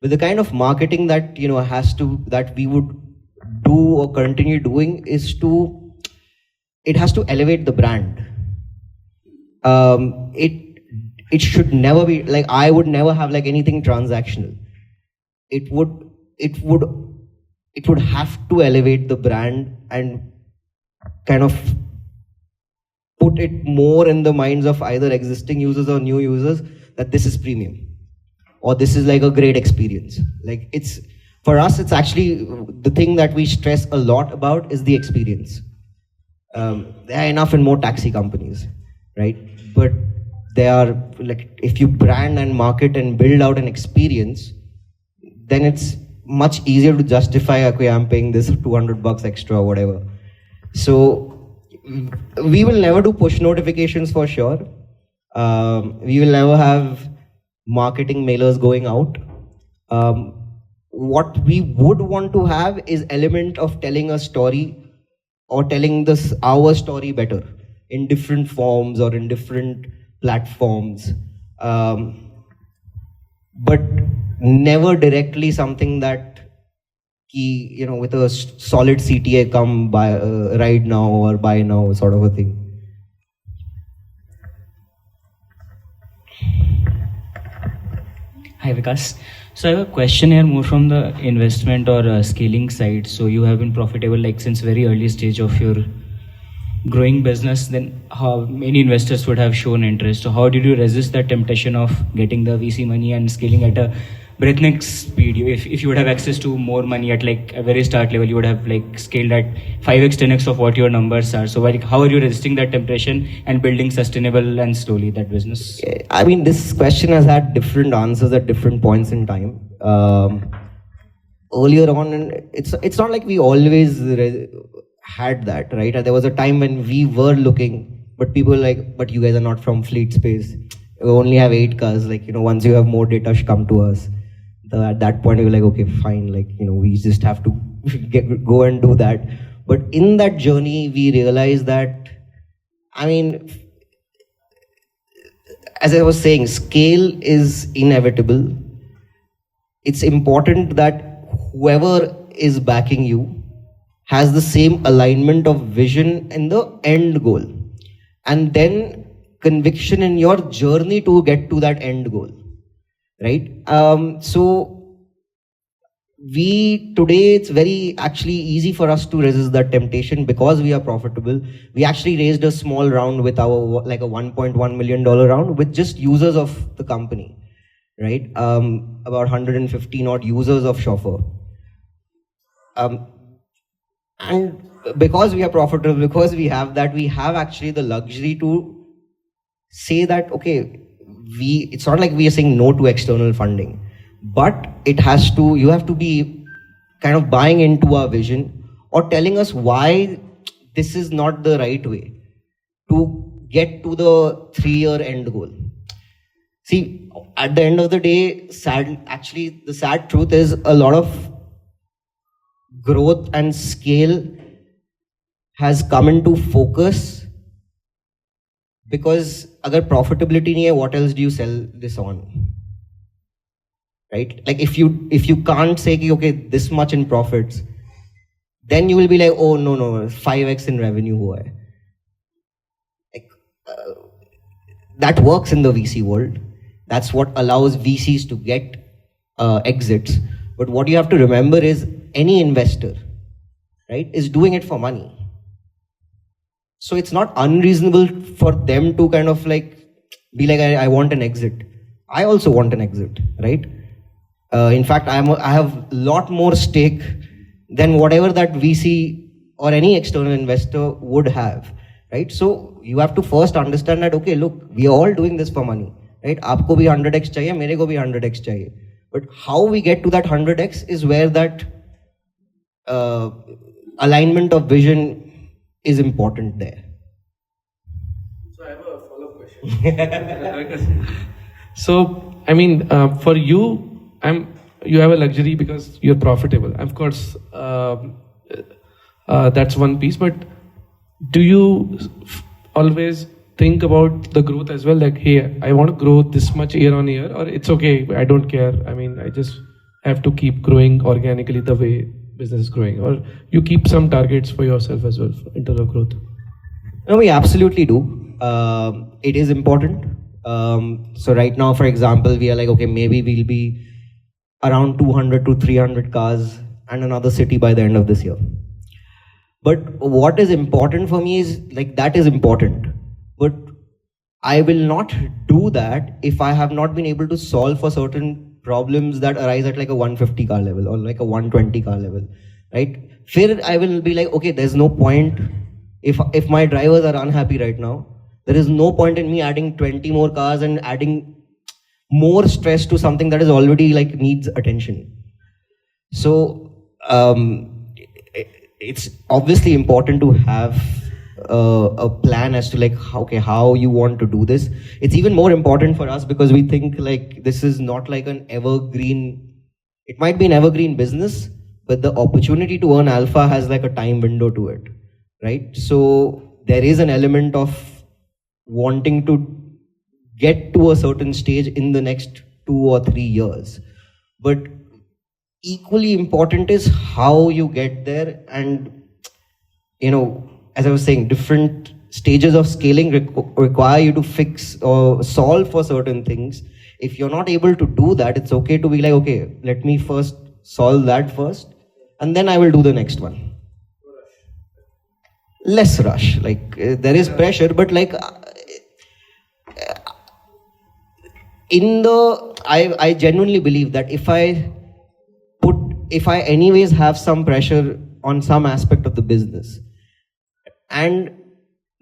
But the kind of marketing that that we would do or continue doing is it has to elevate the brand. It should never be like, I would never have like anything transactional. It would have to elevate the brand and kind of put it more in the minds of either existing users or new users that this is premium, or this is like a great experience. Like, for us, it's actually the thing that we stress a lot about is the experience. There are enough and more taxi companies, right? But they are like, if you brand and market and build out an experience, then it's much easier to justify, okay, I'm paying this $200 extra or whatever. So we will never do push notifications for sure. We will never have marketing mailers going out. What we would want to have is element of telling a story or telling our story better in different forms or in different platforms. But never directly something that, with a solid CTA, come by right now or buy now sort of a thing. Hi Vikas. So I have a question here more from the investment or scaling side. So you have been profitable like since very early stage of your growing business. Then how many investors would have shown interest? So how did you resist that temptation of getting the VC money and scaling at a breakneck speed. If you would have access to more money at like a very start level, you would have like scaled at 5x, 10x of what your numbers are. So like, how are you resisting that temptation and building sustainable and slowly that business? I mean, this question has had different answers at different points in time. Earlier on, it's not like we always had that, right? There was a time when we were looking, but people were like, but you guys are not from fleet space. We only have 8 cars. Like, once you have more data, come to us. At that point, we were like, okay, fine. Like, we just have to go and do that. But in that journey, we realized that, I mean, as I was saying, scale is inevitable. It's important that whoever is backing you has the same alignment of vision and the end goal. And then conviction in your journey to get to that end goal, right? So today it's very actually easy for us to resist that temptation because we are profitable. We actually raised a small round with our like a $1.1 million round with just users of the company, right? About 115 odd users of Shoffr. And because we are profitable, because we have that, we have actually the luxury to say that, okay, it's not like we are saying no to external funding, but you have to be kind of buying into our vision or telling us why this is not the right way to get to the 3-year end goal. See, at the end of the day, the sad truth is a lot of growth and scale has come into focus because agar profitability nahi hai, what else do you sell this on? Right? Like if you can't say, okay, this much in profits, then you will be like, oh no, 5x in revenue hua hai. Like, that works in the VC world. That's what allows VCs to get exits. But what you have to remember is any investor, right, is doing it for money. So it's not unreasonable for them to kind of like be like, I want an exit. I also want an exit, right? In fact, I have a lot more stake than whatever that VC or any external investor would have, right? So you have to first understand that, okay, look, we are all doing this for money, right? Aapko bhi 100x chahiye, mere ko bhi 100x chahiye. But how we get to that 100x is where that alignment of vision is important there. So I have a follow-up question. So, I mean, for you, you have a luxury because you're profitable. Of course, that's one piece. But do you always think about the growth as well? Like, hey, I want to grow this much year on year, or it's okay, I don't care. I mean, I just have to keep growing organically the way business is growing, or you keep some targets for yourself as well in terms of growth? No, we absolutely do. It is important. So right now, for example, we are like, okay, maybe we'll be around 200 to 300 cars and another city by the end of this year. But what is important for me is like, that is important. But I will not do that if I have not been able to solve for certain problems that arise at like a 150 car level or like a 120 car level, right? ਫਿਰ I will be like, okay, there's no point. If my drivers are unhappy right now, there is no point in me adding 20 more cars and adding more stress to something that is already like needs attention. So it's obviously important to have a plan as to like, okay, how you want to do this. It's even more important for us because we think like this is not like an evergreen, it might be an evergreen business, but the opportunity to earn alpha has like a time window to it, right? So there is an element of wanting to get to a certain stage in the next 2 or 3 years. But equally important is how you get there. And, as I was saying, different stages of scaling require you to fix or solve for certain things. If you're not able to do that, it's okay to be like, okay, let me first solve that first, and then I will do the next one. Less rush. Like, there is pressure, but like, I genuinely believe that if I anyways have some pressure on some aspect of the business, and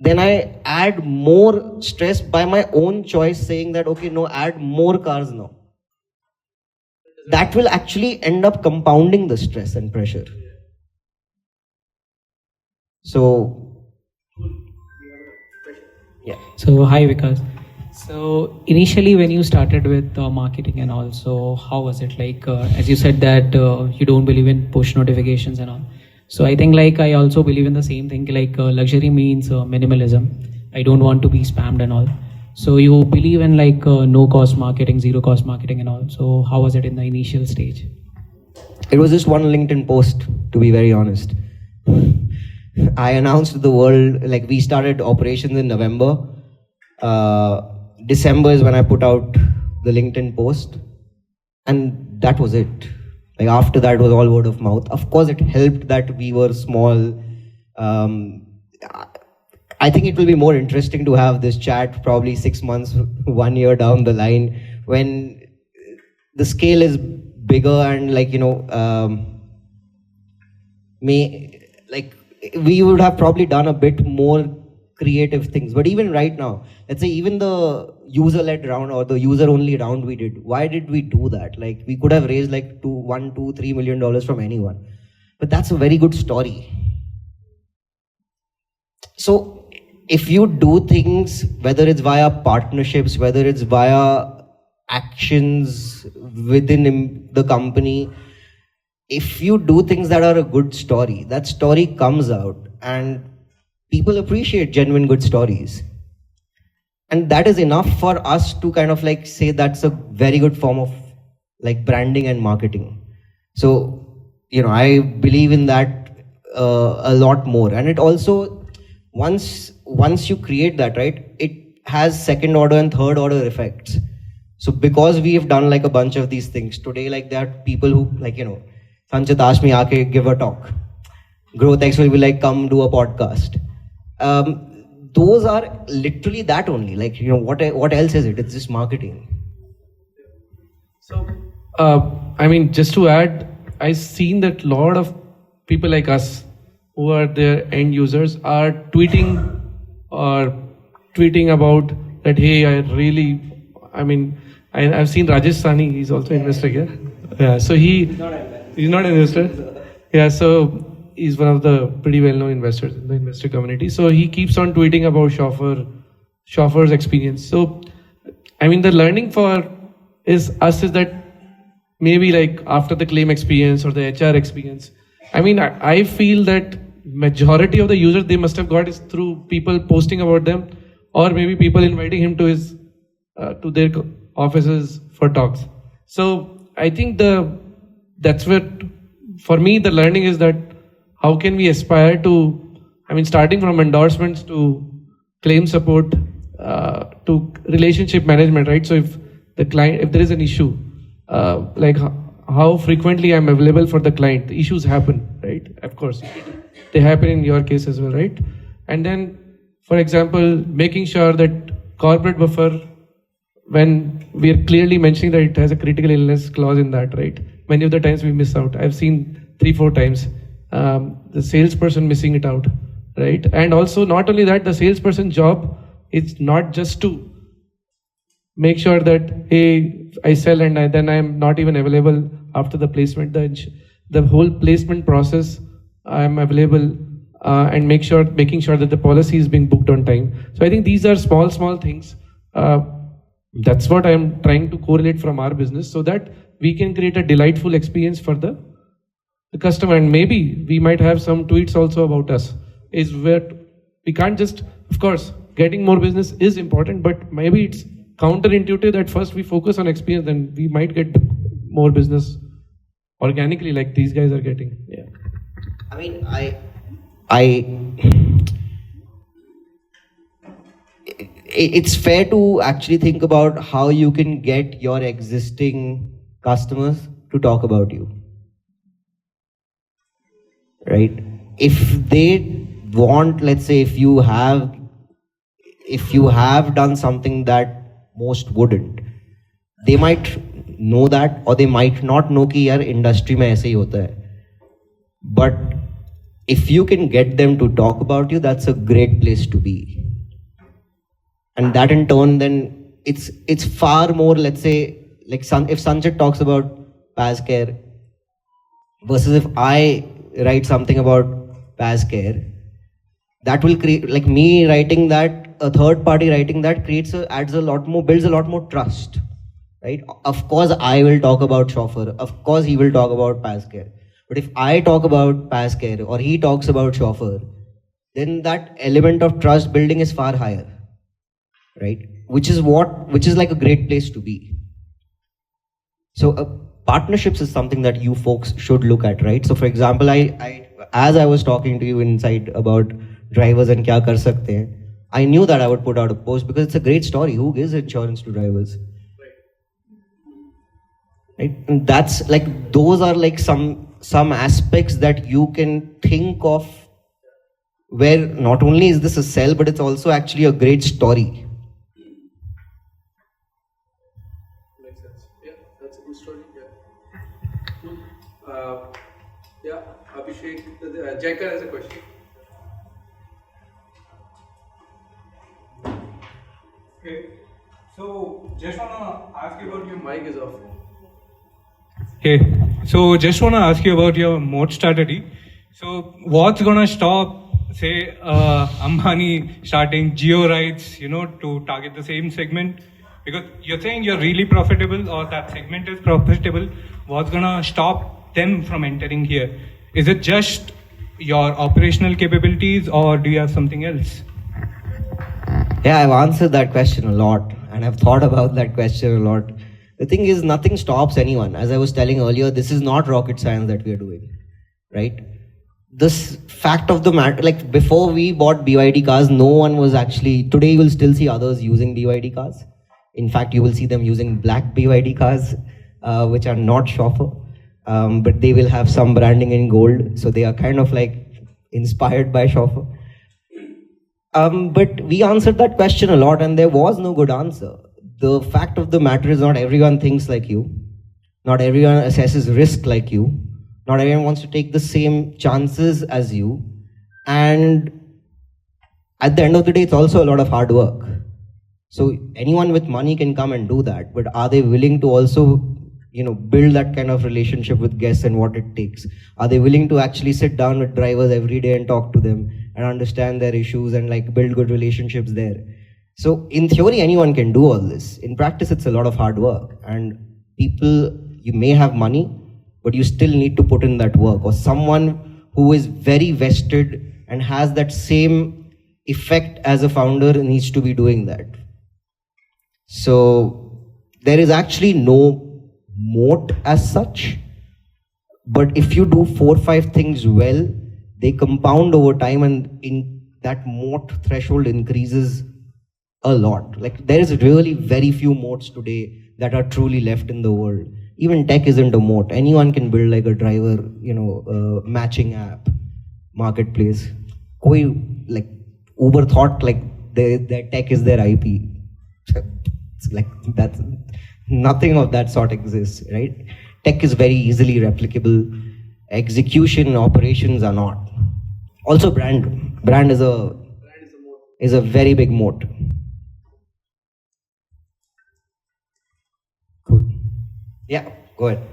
then I add more stress by my own choice, saying that, okay, no, add more cars now, that will actually end up compounding the stress and pressure. So, yeah. So, hi Vikas. So, initially when you started with marketing and all, so how was it? Like, as you said that you don't believe in push notifications and all. So, I think like I also believe in the same thing, like luxury means minimalism. I don't want to be spammed and all. So, you believe in like no cost marketing, zero cost marketing and all. So, how was it in the initial stage? It was just one LinkedIn post, to be very honest. I announced to the world, like we started operations in November. December is when I put out the LinkedIn post, and that was it. Like after that was all word of mouth. Of course, it helped that we were small. I think it will be more interesting to have this chat probably 6 months, 1 year down the line, when the scale is bigger and we would have probably done a bit more creative things. But even right now, let's say even the user-led round or the user-only round we did, why did we do that? Like we could have raised like $1, $2, $3 million from anyone. But that's a very good story. So if you do things, whether it's via partnerships, whether it's via actions within the company, if you do things that are a good story, that story comes out and people appreciate genuine good stories. And that is enough for us to kind of like say that's a very good form of like branding and marketing. So, I believe in that a lot more. And it also, once you create that, right, it has second order and third order effects. So because we have done like a bunch of these things today, like there are people who Sanchit asked me, "Aake give a talk." GrowthX will be like, "Come do a podcast." Those are literally that only. Like, what else is it? It's just marketing. So, just to add, I've seen that a lot of people like us who are their end users are tweeting about that, hey, I've seen Rajesh Sani, he's also an investor here. Yeah, so he's not an investor. Yeah, so he's one of the pretty well-known investors in the investor community. So he keeps on tweeting about Shoffr's experience. So, the learning for us is that maybe like after the claim experience or the HR experience, I feel that majority of the users they must have got is through people posting about them, or maybe people inviting him to their offices for talks. So I think that's what, for me, the learning is that how can we aspire to, starting from endorsements to claim support to relationship management, right? So if there is an issue, like how frequently I'm available for the client, the issues happen, right? Of course, they happen in your case as well, right? And then, for example, making sure that corporate buffer, when we are clearly mentioning that it has a critical illness clause in that, right? Many of the times we miss out. I've seen 3-4 times the salesperson missing it out, right? And also, not only that, the salesperson job is not just to make sure that, hey, I sell and then I'm not even available after the placement. The whole placement process, I'm available and making sure that the policy is being booked on time. So I think these are small things. That's what I'm trying to correlate from our business, so that we can create a delightful experience for the customer. And maybe we might have some tweets also about us, is where we can't just, of course, getting more business is important, but maybe it's counterintuitive that first we focus on experience, then we might get more business organically like these guys are getting. Yeah. It's fair to actually think about how you can get your existing customers to talk about you, right? If they want, let's say, if you have done something that most wouldn't, they might know that or they might not know कि यार industry में ऐसे ही होता है. But if you can get them to talk about you, that's a great place to be. And that in turn, then it's far more, let's say, like if Sanjit talks about Pazcare versus if I write something about Pazcare, that will create, like me writing that, a third party writing that builds a lot more trust, right? Of course, I will talk about Shoffr. Of course, he will talk about Pazcare. But if I talk about Pazcare or he talks about Shoffr, then that element of trust building is far higher, right? Which is like a great place to be. So partnerships is something that you folks should look at, right? So for example, as I was talking to you inside about drivers and kya kar sakte hain, I knew that I would put out a post because it's a great story. Who gives insurance to drivers? Right? And that's like, those are like some aspects that you can think of where not only is this a sell, but it's also actually a great story. Makes sense. Yeah, that's a good story. Yeah. Abhishek, Jaika has a question. Okay, so just wanna ask you about your Mic is off. Okay, so just want to ask you about your moat strategy. So what's going to stop, say, Ambani starting geo rights, to target the same segment? Because you're saying you're really profitable or that segment is profitable. What's going to stop them from entering here? Is it just your operational capabilities or do you have something else? Yeah, I've answered that question a lot and I've thought about that question a lot. The thing is, nothing stops anyone. As I was telling earlier, this is not rocket science that we are doing, right? This fact of the matter, like before we bought BYD cars, no one was actually, today you will still see others using BYD cars. In fact, you will see them using black BYD cars, which are not Shoffr, but they will have some branding in gold. So they are kind of like inspired by Shoffr. But we answered that question a lot and there was no good answer. The fact of the matter is not everyone thinks like you. Not everyone assesses risk like you. Not everyone wants to take the same chances as you. And at the end of the day, it's also a lot of hard work. So anyone with money can come and do that. But are they willing to also, build that kind of relationship with guests and what it takes? Are they willing to actually sit down with drivers every day and talk to them and understand their issues and like build good relationships there? So in theory, anyone can do all this. In practice, it's a lot of hard work. And people, you may have money, but you still need to put in that work. Or someone who is very vested and has that same effect as a founder needs to be doing that. So there is actually no moat as such. But if you do 4 or 5 things well, they compound over time and in that moat threshold increases a lot. Like there is really very few moats today that are truly left in the world. Even tech isn't a moat. Anyone can build like a driver, matching app, marketplace. Like Uber thought like their tech is their IP. It's like that's nothing of that sort exists, right? Tech is very easily replicable. Execution operations are not. Also brand is a very big moat. Yeah, go ahead.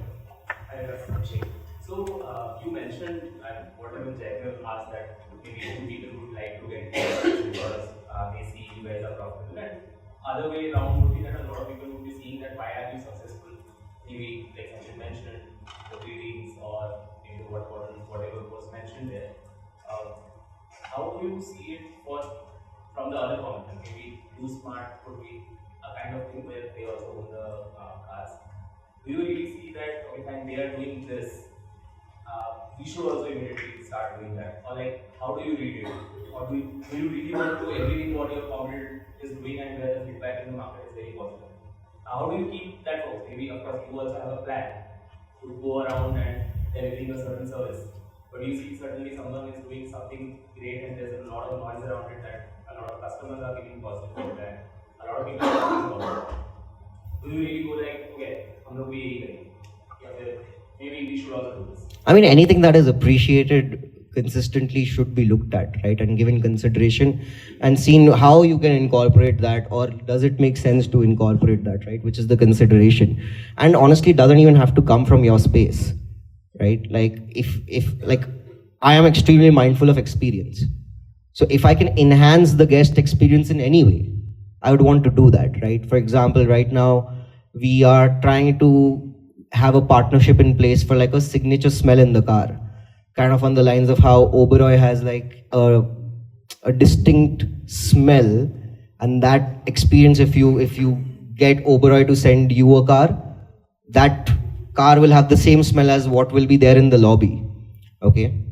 So you mentioned, and whatever Jacob asked, that maybe two people would like to get because they see you guys are profitable, and other way around would be that a lot of people would be seeing that why are you successful? Maybe like you mentioned, the readings or maybe whatever was mentioned there. How do you see it from the other component? Maybe Do Smart could be a kind of thing where they also own the cars. Do you really see that every time they are doing this, we should also immediately start doing that? Or like, how do you read it? Or do you really want to do everything what your competitor is doing and where the feedback in the market is very positive? How do you keep that focus? Maybe, of course, you also have a plan to go around and delivering a certain service. But you see certainly someone is doing something great and there's a lot of noise around it that a lot of customers are giving positive feedback. A lot of people are talking about it. do you really go like, okay, हम लोग भी यही करेंगे, या फिर maybe we should also do this? I mean, anything that is appreciated consistently should be looked at, right, and given consideration and seen how you can incorporate that, or does it make sense to incorporate that, right, which is the consideration. And honestly, it doesn't even have to come from your space, right? Like if like I am extremely mindful of experience, so if I can enhance the guest experience in any way, I would want to do that, right? For example, right now we are trying to have a partnership in place for like a signature smell in the car, kind of on the lines of how Oberoi has like a distinct smell, and that experience, if you get Oberoi to send you a car, that car will have the same smell as what will be there in the lobby. Okay,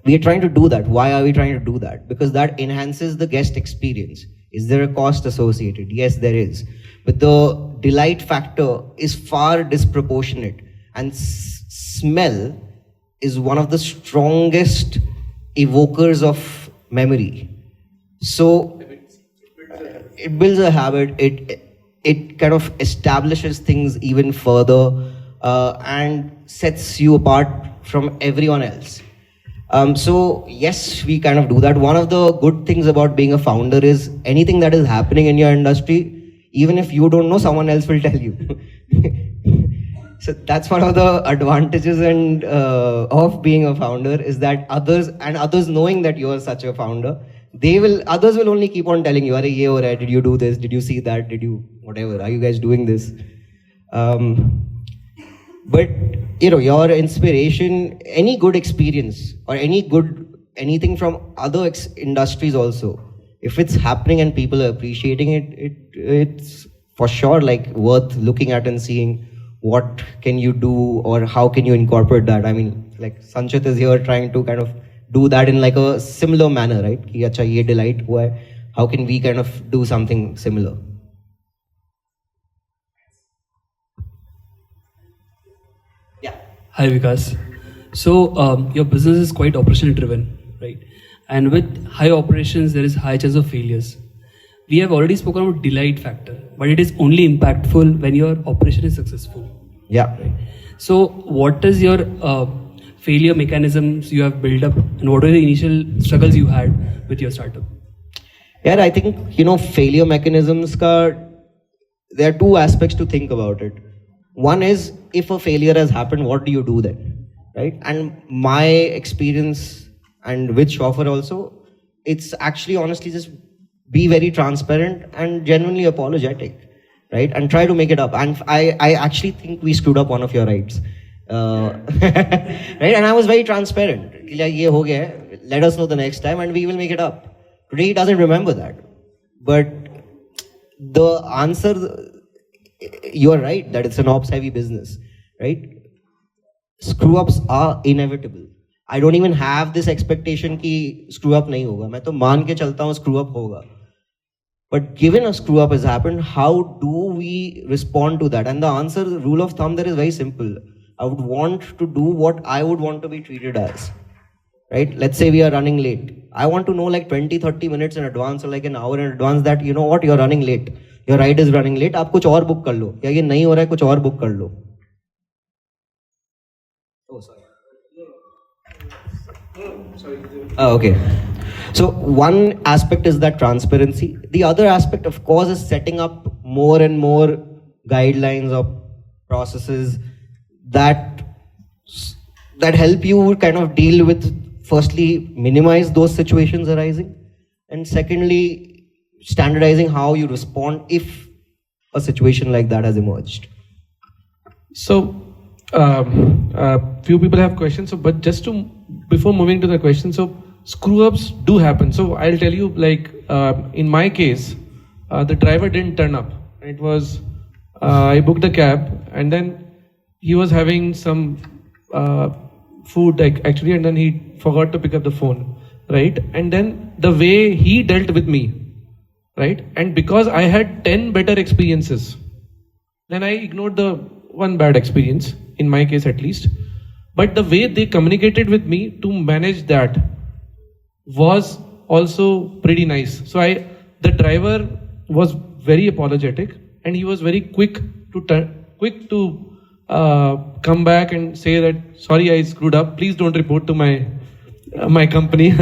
we are trying to do that. Why are we trying to do that? Because that enhances the guest experience. Is there a cost associated? Yes, there is, but the delight factor is far disproportionate, and smell is one of the strongest evokers of memory. So it builds a habit, it kind of establishes things even further, and sets you apart from everyone else. So yes, we kind of do that. One of the good things about being a founder is anything that is happening in your industry, even if you don't know, someone else will tell you. So that's one of the advantages and of being a founder, is that others knowing that you are such a founder, others will only keep on telling you, "Arey, ye ho raha hai, did you do this? Did you see that? Did you whatever? Are you guys doing this?" But your inspiration, any good experience or anything from other industries also, if it's happening and people are appreciating it, it's for sure like worth looking at and seeing what can you do or how can you incorporate that. I mean, like Sanchit is here trying to kind of do that in like a similar manner, right? Ki acha ye delight hua hai, how can we kind of do something similar? Yeah. Hi Vikas. So your business is quite operational driven, right? And with high operations, there is high chance of failures. We have already spoken about delight factor, but it is only impactful when your operation is successful. Yeah. Right? So what is your failure mechanisms you have built up, and what are the initial struggles you had with your startup? Yeah, I think, failure mechanisms there are two aspects to think about it. One is, if a failure has happened, what do you do then, right? And my experience, and with Shoffr also, it's actually honestly just be very transparent and genuinely apologetic, right? And try to make it up. And I actually think we screwed up one of your rides. Right? And I was very transparent. Ye ho gaya hai, let us know the next time and we will make it up. Today he doesn't remember that. But the answer, you are right that it's an ops heavy business, right? Screw ups are inevitable. I don't even have this expectation कि screw up नहीं होगा. मैं तो मान के चलता हूँ screw up होगा. But given a screw up has happened, how do we respond to that? And the answer, the rule of thumb there is very simple. I would want to do what I would want to be treated as. Right? Let's say we are running late. I want to know like 20-30 minutes in advance or like an hour in advance that you know what, you're running late. Your ride is running late. आप कुछ और book कर लो. या ये नहीं हो रहा है, कुछ और book कर लो. Oh, sorry. Oh, okay. So one aspect is that transparency. The other aspect, of course, is setting up more and more guidelines or processes that help you kind of deal with, firstly, minimize those situations arising, and secondly, standardizing how you respond if a situation like that has emerged. So, few people have questions. So, but just to before moving to the question, so screw-ups do happen. So I'll tell you, like in my case, the driver didn't turn up. It was I booked a cab and then he was having some food actually, and then he forgot to pick up the phone, right? And then the way he dealt with me, right? And because I had 10 better experiences, then I ignored the one bad experience, in my case at least. But the way they communicated with me to manage that was also pretty nice. So the driver was very apologetic and he was very quick to come back and say that, sorry, I screwed up. Please don't report to my company.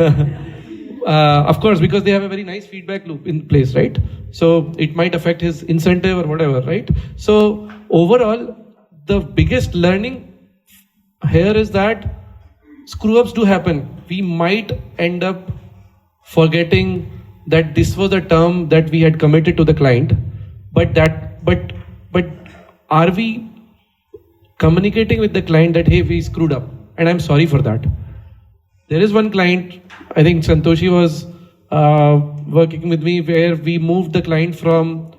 Of course, because they have a very nice feedback loop in place, right? So it might affect his incentive or whatever, right? So overall, the biggest learning here is that screw-ups do happen. We might end up forgetting that this was a term that we had committed to the client, but are we communicating with the client that, hey, we screwed up and I'm sorry for that? There is one client, I think Santoshi was working with me, where we moved the client from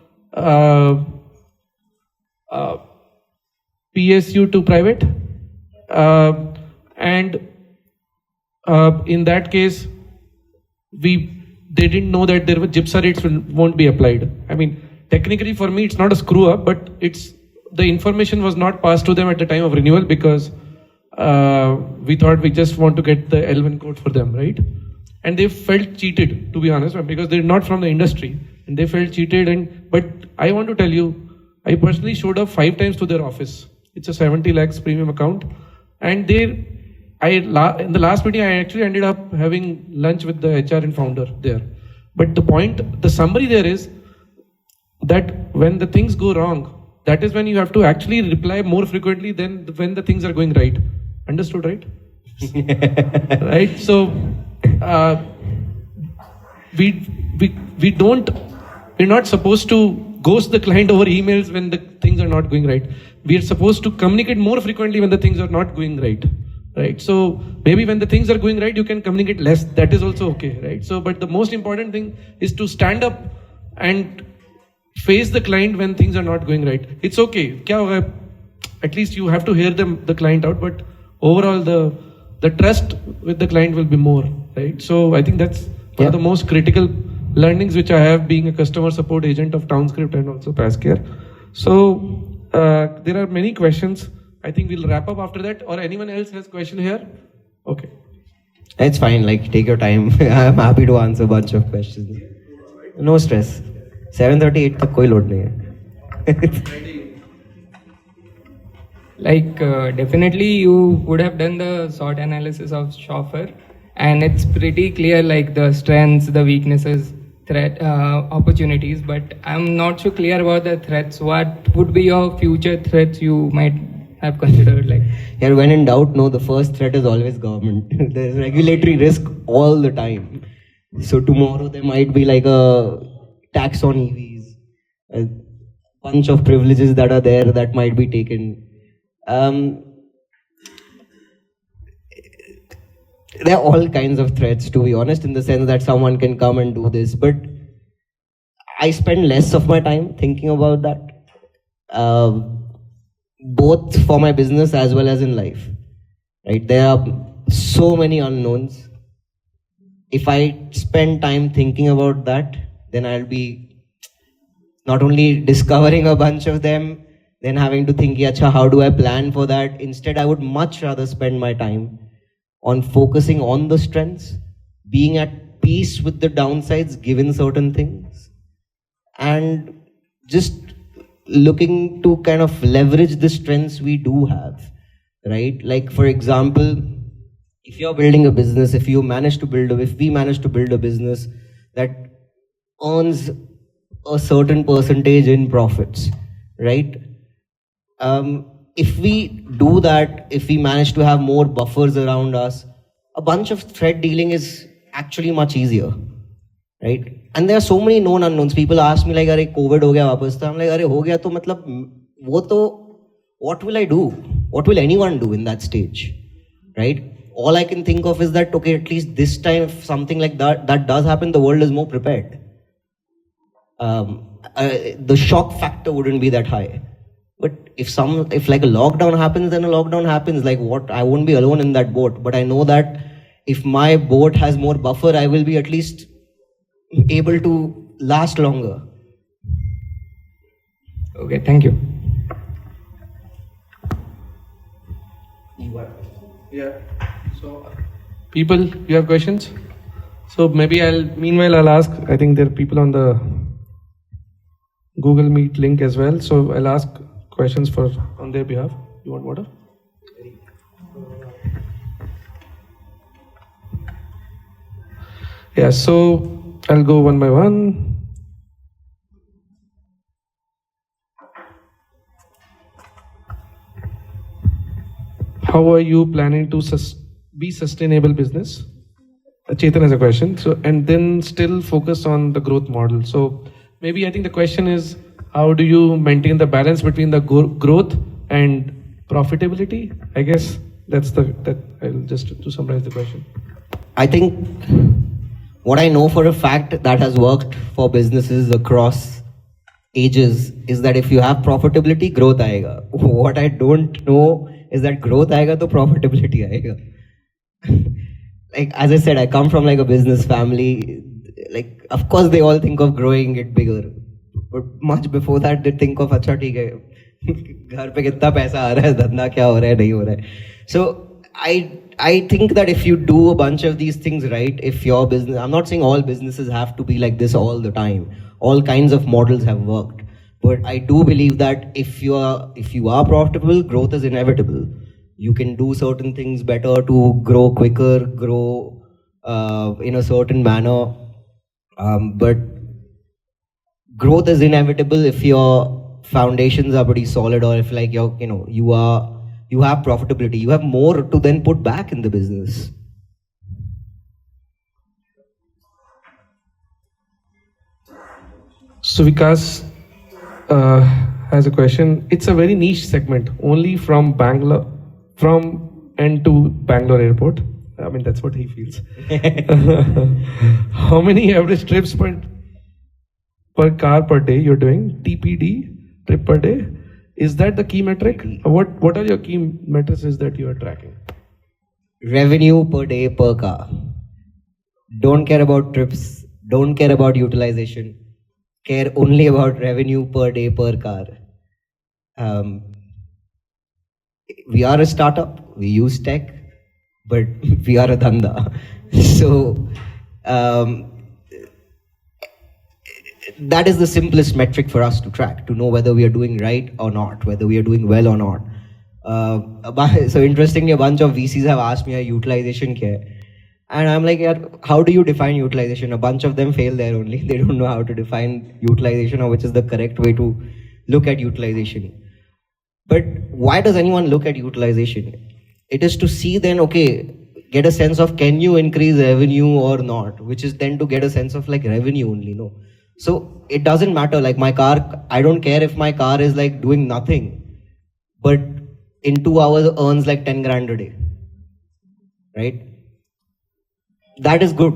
PSU to private, and in that case, they didn't know that there were GIPSA rates won't be applied. I mean, technically for me, it's not a screw up, but the information was not passed to them at the time of renewal because we thought we just want to get the L1 code for them, right? And they felt cheated, to be honest, because they're not from the industry, and they felt cheated. But I want to tell you, I personally showed up 5 times to their office. It's a 70 lakhs premium account, and in the last meeting, I actually ended up having lunch with the HR and founder there. But the summary there is that when the things go wrong, that is when you have to actually reply more frequently than when the things are going right. Understood, right? Right? So, we're not supposed to ghost the client over emails when the things are not going right. We are supposed to communicate more frequently when the things are not going right. Right? So, maybe when the things are going right, you can communicate less. That is also okay, right? So, but the most important thing is to stand up and face the client when things are not going right. It's okay. At least you have to hear the client out, but overall the trust with the client will be more, right? So I think that's one of the most critical learnings which I have being a customer support agent of TownScript and also Pazcare. So there are many questions. I think we'll wrap up after that, or anyone else has question here? Okay. It's fine, take your time. I'm happy to answer a bunch of questions. No stress. 7:38 तक कोई load नहीं है. Definitely you would have done the SWOT analysis of Shoffr, and it's pretty clear the strengths, the weaknesses, threat, opportunities, but I'm not so clear about the threats. What would be your future threats you might have considered? When in doubt, the first threat is always government. There's regulatory risk all the time. So tomorrow there might be a tax on EVs, a bunch of privileges that are there that might be taken. There are all kinds of threats, to be honest, in the sense that someone can come and do this, but I spend less of my time thinking about that, both for my business as well as in life, right? There are so many unknowns. If I spend time thinking about that, then I'll be not only discovering a bunch of them, then having to think, how do I plan for that? Instead, I would much rather spend my time on focusing on the strengths, being at peace with the downsides given certain things, and just looking to kind of leverage the strengths we do have, right? For example, if you're building a business, if we manage to build a business that earns a certain percentage in profits, right? If we do that, if we manage to have more buffers around us, a bunch of threat dealing is actually much easier, right? And there are so many known unknowns. People ask me "Arey, COVID ho gaya wapas?" I'm like, "Arey, ho gaya to matlab, what will I do? What will anyone do in that stage, right?" All I can think of is that, okay, at least this time, if something like that does happen, the world is more prepared. The shock factor wouldn't be that high. But if a lockdown happens, then a lockdown happens. I won't be alone in that boat. But I know that if my boat has more buffer, I will be at least able to last longer. Okay, thank you. Yeah. So, people, you have questions? So meanwhile I'll ask. I think there are people on the Google Meet link as well. So I'll ask questions on their behalf. You want water? Yeah, so I'll go one by one. How are you planning to be sustainable business? Chetan has a question. So, and then still focus on the growth model. So maybe I think the question is, how do you maintain the balance between the growth and profitability? I guess that I'll just to summarize the question. I think what I know for a fact that has worked for businesses across ages is that if you have profitability, growth aayega. What I don't know is that growth aayega to profitability aayega. Like, as I said, I come from like a business family. Like, of course, they all think of growing it bigger. But much before that, they think of, अच्छा ठीक है, घर पे कितना पैसा आ रहा है, धंधा क्या हो रहा है, नहीं हो रहा है. So, I think that if you do a bunch of these things right, if your business, I'm not saying all businesses have to be like this all the time. All kinds of models have worked. But I do believe that if you are profitable, growth is inevitable. You can do certain things better to grow quicker, grow in a certain manner. But growth is inevitable if your foundations are pretty solid, or if like you have profitability, you have more to then put back in the business. So Vikas has a question. It's a very niche segment, only from and to Bangalore airport. I mean, that's what he feels. How many average trips per car per day you're doing? TPD, trip per day? Is that the key metric? What are your key metrics that you are tracking? Revenue per day per car. Don't care about trips. Don't care about utilization. Care only about revenue per day per car. We are a startup. We use tech, but we are a dhanda. So that is the simplest metric for us to track, to know whether we are doing right or not, whether we are doing well or not. So interestingly, a bunch of VCs have asked me, utilization kya hai? And I'm like, how do you define utilization? A bunch of them fail there only. They don't know how to define utilization, or which is the correct way to look at utilization. But why does anyone look at utilization? It is to see then, okay, get a sense of can you increase revenue or not, which is then to get a sense of like revenue only, no? So it doesn't matter, like my car, I don't care if my car is like doing nothing, but in 2 hours earns like 10 grand a day, right? That is good.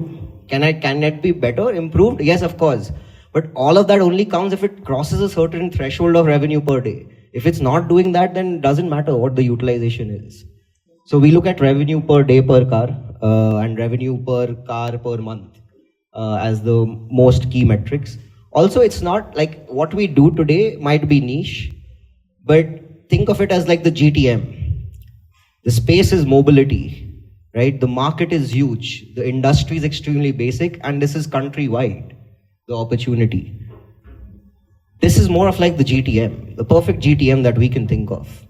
Can it be better, improved? Yes, of course. But all of that only counts if it crosses a certain threshold of revenue per day. If it's not doing that, then it doesn't matter what the utilization is. So we look at revenue per day per car and revenue per car per month as the most key metrics. Also, it's not like what we do today might be niche, but think of it as like the GTM. The space is mobility. Right? The market is huge. The industry is extremely basic, and this is countrywide, the opportunity. This is more of like the GTM, the perfect GTM that we can think of.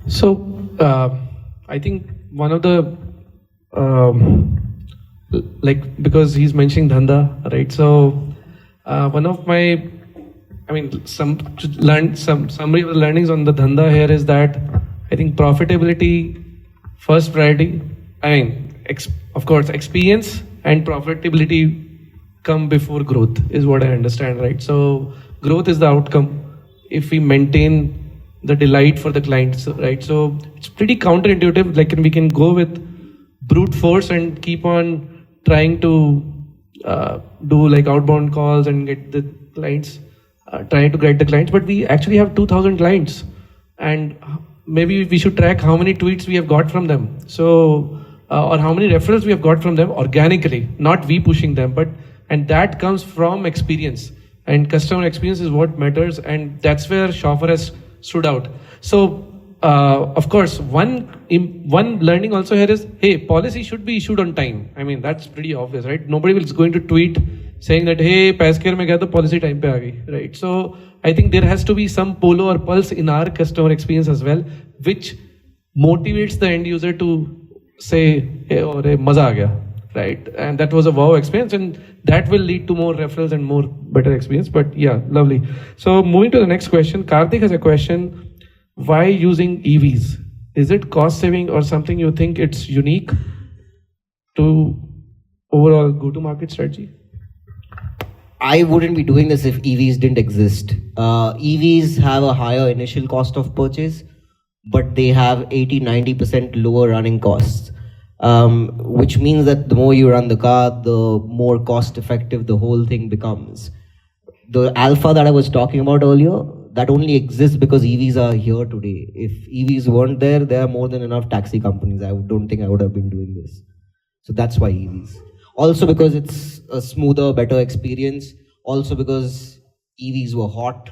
So, I think one of the, because he's mentioning dhanda, right? So, one of my, some summary of the learnings on the dhanda here is that I think profitability first priority. Of course, experience and profitability come before growth is what I understand, right? So growth is the outcome if we maintain the delight for the clients, right? So it's pretty counterintuitive. Like we can go with brute force and keep on trying to do like outbound calls and get the clients. Trying to get the clients, but we actually have 2,000 clients, and maybe we should track how many tweets we have got from them. So, or how many referrals we have got from them organically, not we pushing them, and that comes from experience, and customer experience is what matters, and that's where Shoffr has stood out. So, of course, one learning also here is, hey, policy should be issued on time. That's pretty obvious, right? Nobody is going to tweet saying that hey Pazcare में गया तो policy time पे आ गई, right? So I think there has to be some polo or pulse in our customer experience as well, which motivates the end user to say hey और मजा आ गया, right? And that was a wow experience, and that will lead to more referrals and more better experience. But yeah, lovely. So moving to the next question, Karthik has a question. Why using EVs? Is it cost saving or something you think it's unique to overall go-to-market strategy? I wouldn't be doing this if EVs didn't exist. EVs have a higher initial cost of purchase, but they have 80-90% lower running costs, which means that the more you run the car, the more cost effective the whole thing becomes. The alpha that I was talking about earlier, that only exists because EVs are here today. If EVs weren't there, there are more than enough taxi companies. I don't think I would have been doing this. So that's why EVs. Also because it's a smoother, better experience. Also because EVs were hot.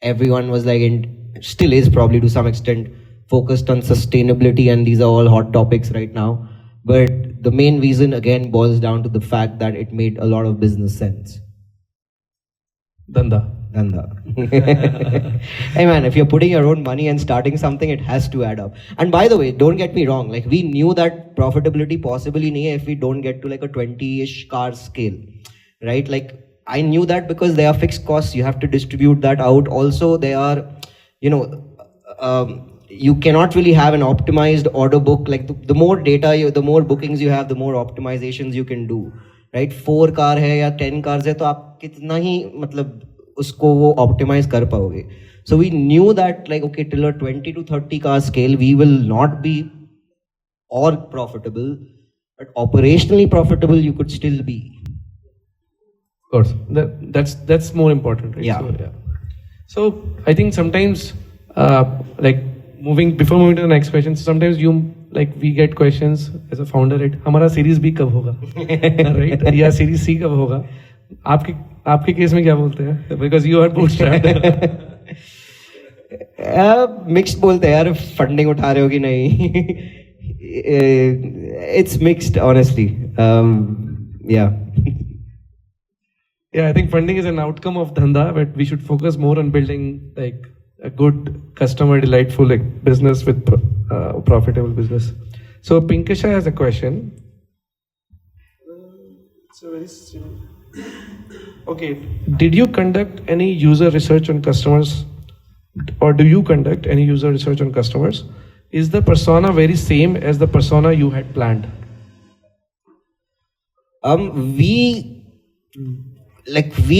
Everyone was like, and still is probably to some extent, focused on sustainability, and these are all hot topics right now. But the main reason again boils down to the fact that it made a lot of business sense. Dhanda. Hey man, if you're putting your own money and starting something, it has to add up. And by the way, don't get me wrong, like we knew that profitability possibly nahi hai if we don't get to like a 20-ish car scale, right? Like I knew that because there are fixed costs, you have to distribute that out. Also there are, you cannot really have an optimized order book. Like the more data, the more bookings you have, the more optimizations you can do, right? 4 car hai ya 10 cars hai, to aap kitna hi matlab usko wo optimize kar paoge. So we knew that like, okay, till a 20 to 30 car scale, we will not be all profitable, but operationally profitable you could still be. Of course, that's more important, right? Yeah. So I think sometimes, before moving to the next question, sometimes we get questions as a founder, right? हमारा series B कब होगा, right? या series C कब होगा? आपके case में क्या बोलते हैं? Because you are bootstrapped. Mixed बोलते हैं यार, funding उठा रहे हो कि नहीं? It's mixed, honestly. Yeah. Yeah, I think funding is an outcome of dhanda, but we should focus more on building like a good customer delightful business with profitable business. So Pinkisha has a question. It's a very simple. Okay, did you conduct any user research on customers, or do you conduct any user research on customers? Is the persona very same as the persona you had planned? We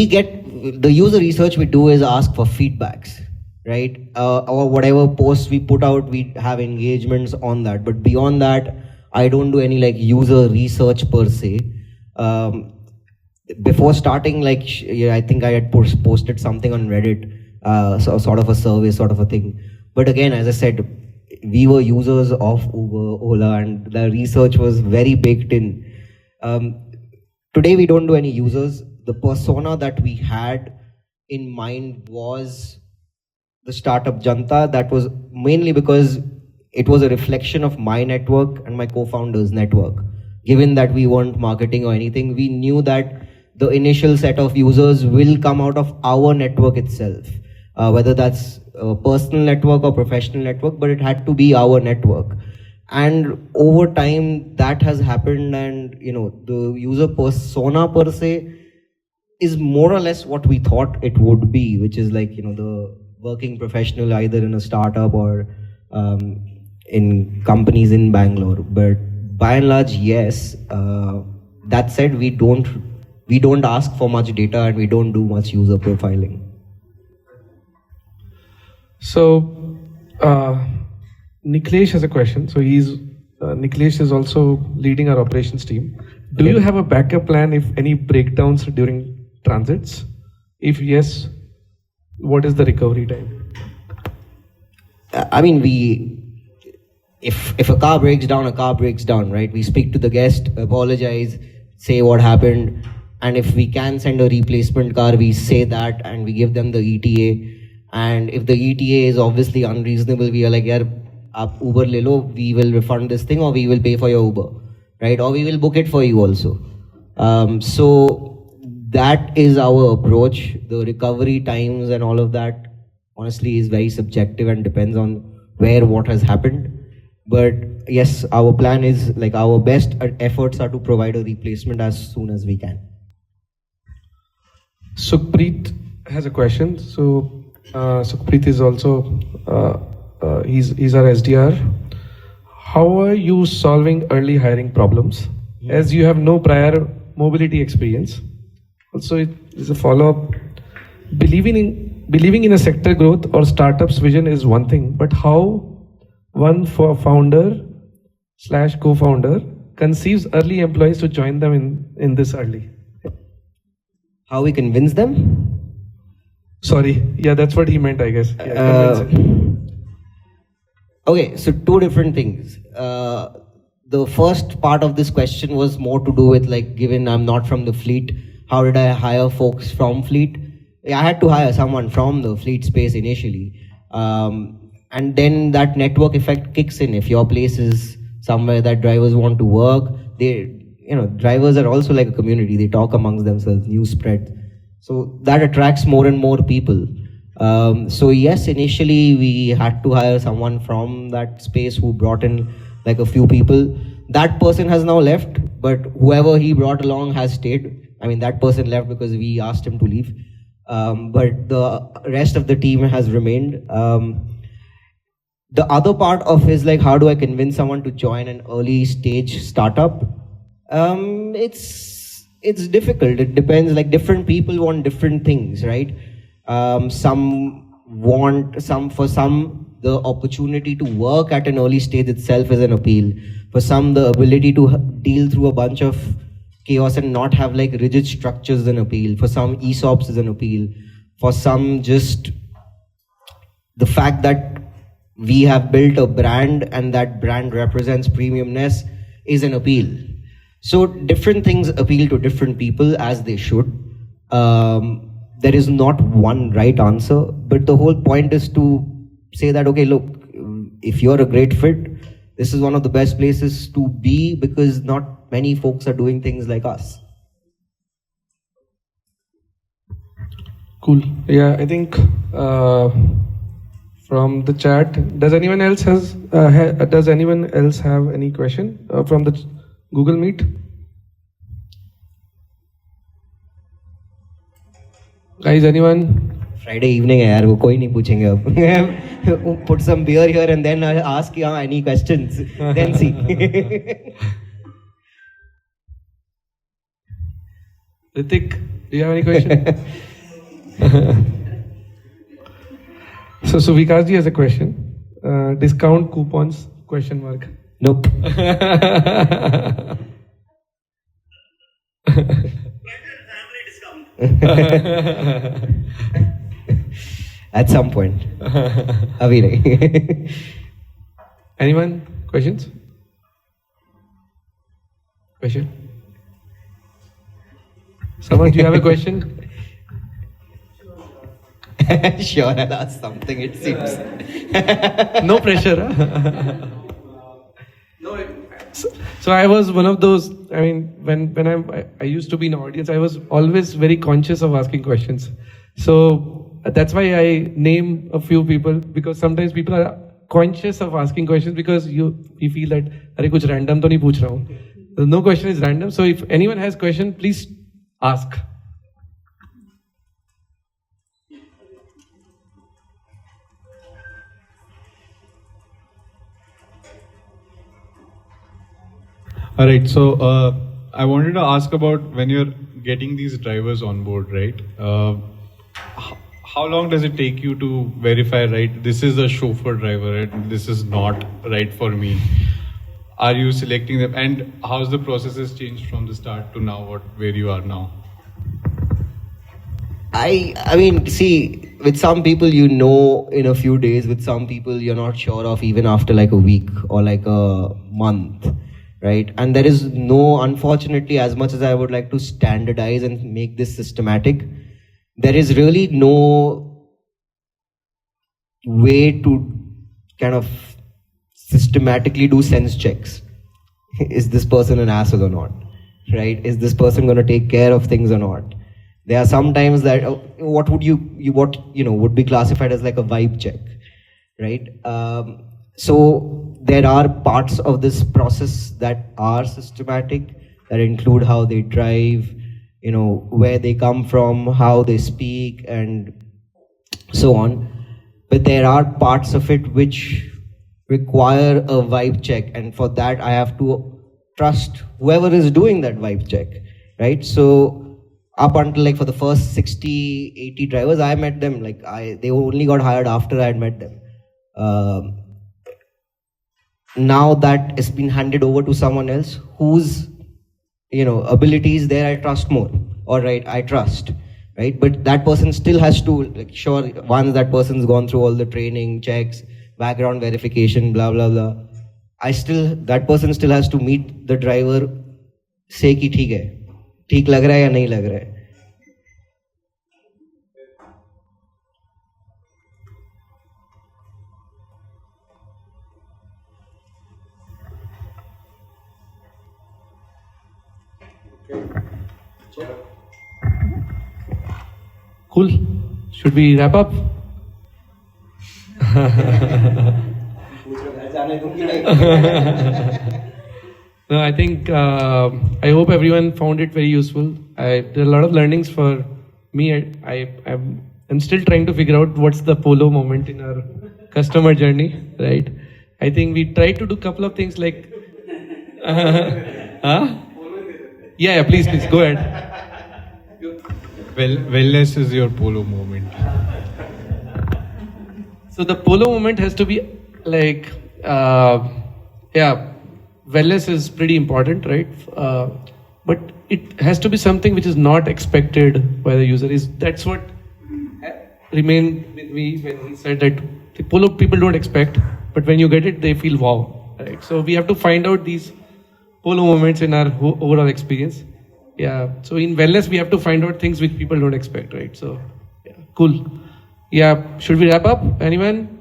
get the user research we do is ask for feedbacks, right? Or whatever posts we put out, we have engagements on that. But beyond that, I don't do any like user research per se. Before starting, I think I had posted something on Reddit, so sort of a survey, sort of a thing. But again, as I said, we were users of Uber, Ola, and the research was very baked in. Today, we don't do any users. The persona that we had in mind was the startup Janta. That was mainly because it was a reflection of my network and my co-founder's network. Given that we weren't marketing or anything, we knew that the initial set of users will come out of our network itself, whether that's a personal network or professional network, but it had to be our network. And over time, that has happened, and the user persona per se is more or less what we thought it would be, which is like, the working professional either in a startup or in companies in Bangalore. But by and large, yes. That said, we don't ask for much data and we don't do much user profiling. So Niklesh has a question. So Niklesh is also leading our operations team. Do you have a backup plan if any breakdowns during transits? If yes, what is the recovery time? I mean, if a car breaks down, right? We speak to the guest, apologize, say what happened, and if we can send a replacement car, we say that and we give them the ETA. And if the ETA is obviously unreasonable, we are like, yaar, aap Uber le lo, we will refund this thing, or we will pay for your Uber, right? Or we will book it for you also. So that is our approach. The recovery times and all of that, honestly, is very subjective and depends on where what has happened. But yes, our plan is like our best efforts are to provide a replacement as soon as we can. Sukhpreet has a question. So Sukhpreet is also he's our SDR. How are you solving early hiring problems, as you have no prior mobility experience? Also, it is a follow-up. Believing in a sector growth or startup's vision is one thing, but how one founder/co-founder conceives early employees to join them in this early? How we convince them? Sorry, yeah, that's what he meant, I guess. Okay, so two different things. The first part of this question was more to do with, like, given I'm not from the fleet, how did I hire folks from fleet? I had to hire someone from the fleet space initially. And then that network effect kicks in. If your place is somewhere that drivers want to work, drivers are also like a community. They talk amongst themselves, news spread. So that attracts more and more people. So yes, initially we had to hire someone from that space who brought in like a few people. That person has now left, but whoever he brought along has stayed. I mean, that person left because we asked him to leave. But the rest of the team has remained. The other part of is like, how do I convince someone to join an early stage startup? It's difficult. It depends. Like, different people want different things, right? For some, the opportunity to work at an early stage itself is an appeal. For some, the ability to deal through a bunch of chaos and not have like rigid structures is an appeal. For some, ESOPs is an appeal. For some, just the fact that we have built a brand and that brand represents premiumness is an appeal. So different things appeal to different people, as they should. There is not one right answer, but the whole point is to say that, okay, look, if you're a great fit, this is one of the best places to be, because not many folks are doing things like us. Cool. Yeah, I think from the chat, does anyone else have any question from the Google Meet? Guys, anyone? Friday evening hai yaar, wo koi nahi puchenge ab. Put some beer here and then I'll ask you any questions. Then see. Ritik, do you have any question? So Vikas ji has a question. Discount coupons? ? Nope. At some point. Abhi nahi. Anyone? Questions? Question? Someone, do you have a question? Sure, I'll ask something, it seems. No pressure, huh? No. So I was one of those. I mean, when I used to be in an audience, I was always very conscious of asking questions. So that's why I name a few people, because sometimes people are conscious of asking questions because you feel that अरे कुछ random तो नहीं पूछ रहा हूँ. No question is random. So if anyone has question, please ask. All right, so I wanted to ask about when you're getting these drivers on board, right? How long does it take you to verify, right? This is a chauffeur driver, right? This is not right for me. Are you selecting them? And how's the process has changed from the start to now, where you are now? I mean, see, with some people you know in a few days, with some people you're not sure of even after like a week or like a month. Right? And there is no, unfortunately, as much as I would like to standardize and make this systematic, there is really no way to kind of systematically do sense checks. Is this person an asshole or not? right? Is this person going to take care of things or not? There are some times that what would would be classified as like a vibe check, right? So there are parts of this process that are systematic, that include how they drive, where they come from, how they speak, and so on. But there are parts of it which require a vibe check, and for that I have to trust whoever is doing that vibe check, right? So up until like for the first 60, 80 drivers, I met them, they only got hired after I had met them. Now that it's been handed over to someone else whose abilities there I trust more, I trust, right? But that person still has to, once that person's gone through all the training, checks, background verification, blah blah blah, that person still has to meet the driver, say ki ठीक लग रहा है या नहीं लग रहा है. Cool. Should we wrap up? No, I think I hope everyone found it very useful. There are a lot of learnings for me. I'm still trying to figure out what's the polo moment in our customer journey, right? I think we tried to do a couple of things like, yeah, please, go ahead. Wellness is your polo moment. So the polo moment has to be like, wellness is pretty important, right? But it has to be something which is not expected by the user. That's what remained with me when he said that the polo people don't expect, but when you get it, they feel wow, right? So we have to find out these polo moments in our overall experience. Yeah. So in wellness, we have to find out things which people don't expect, right? So, yeah, cool. Yeah. Should we wrap up? Anyone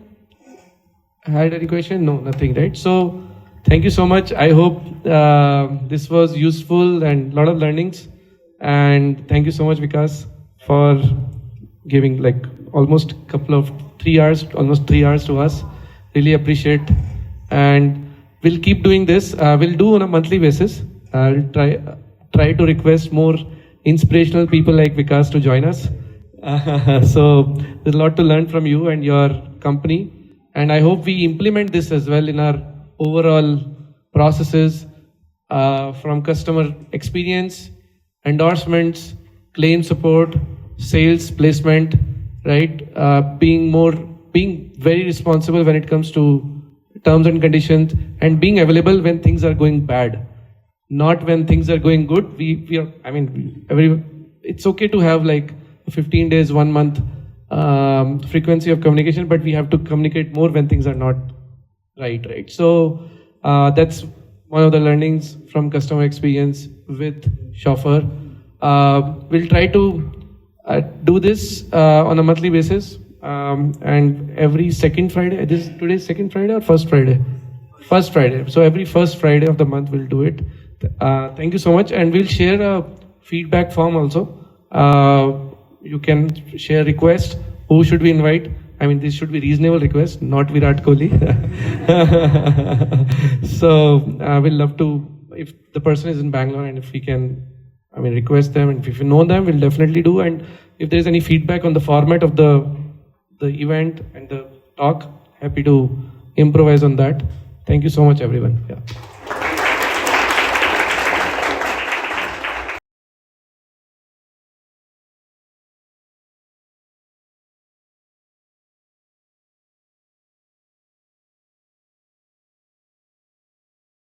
had any question? No, nothing, right? So, thank you so much. I hope this was useful and a lot of learnings. And thank you so much, Vikas, for giving like almost 3 hours to us. Really appreciate. And we'll keep doing this. We'll do on a monthly basis. I'll try to request more inspirational people like Vikas to join us. So there's a lot to learn from you and your company. And I hope we implement this as well in our overall processes, from customer experience, endorsements, claim support, sales, placement, right? Being very responsible when it comes to terms and conditions, and being available when things are going bad, not when things are going good. It's okay to have like 15 days, 1 month frequency of communication, but we have to communicate more when things are not right. So that's one of the learnings from customer experience with Shoffr. We'll try to do this on a monthly basis, and every second Friday. Today's second Friday or first Friday? First Friday. So every first Friday of the month we'll do it. Thank you so much, and we'll share a feedback form also. You can share requests. Who should we invite? This should be reasonable request, not Virat Kohli. So we'll love to, if the person is in Bangalore, and if we can, request them, and if you know them, we'll definitely do. And if there's any feedback on the format of the event and the talk, happy to improvise on that. Thank you so much, everyone. Yeah.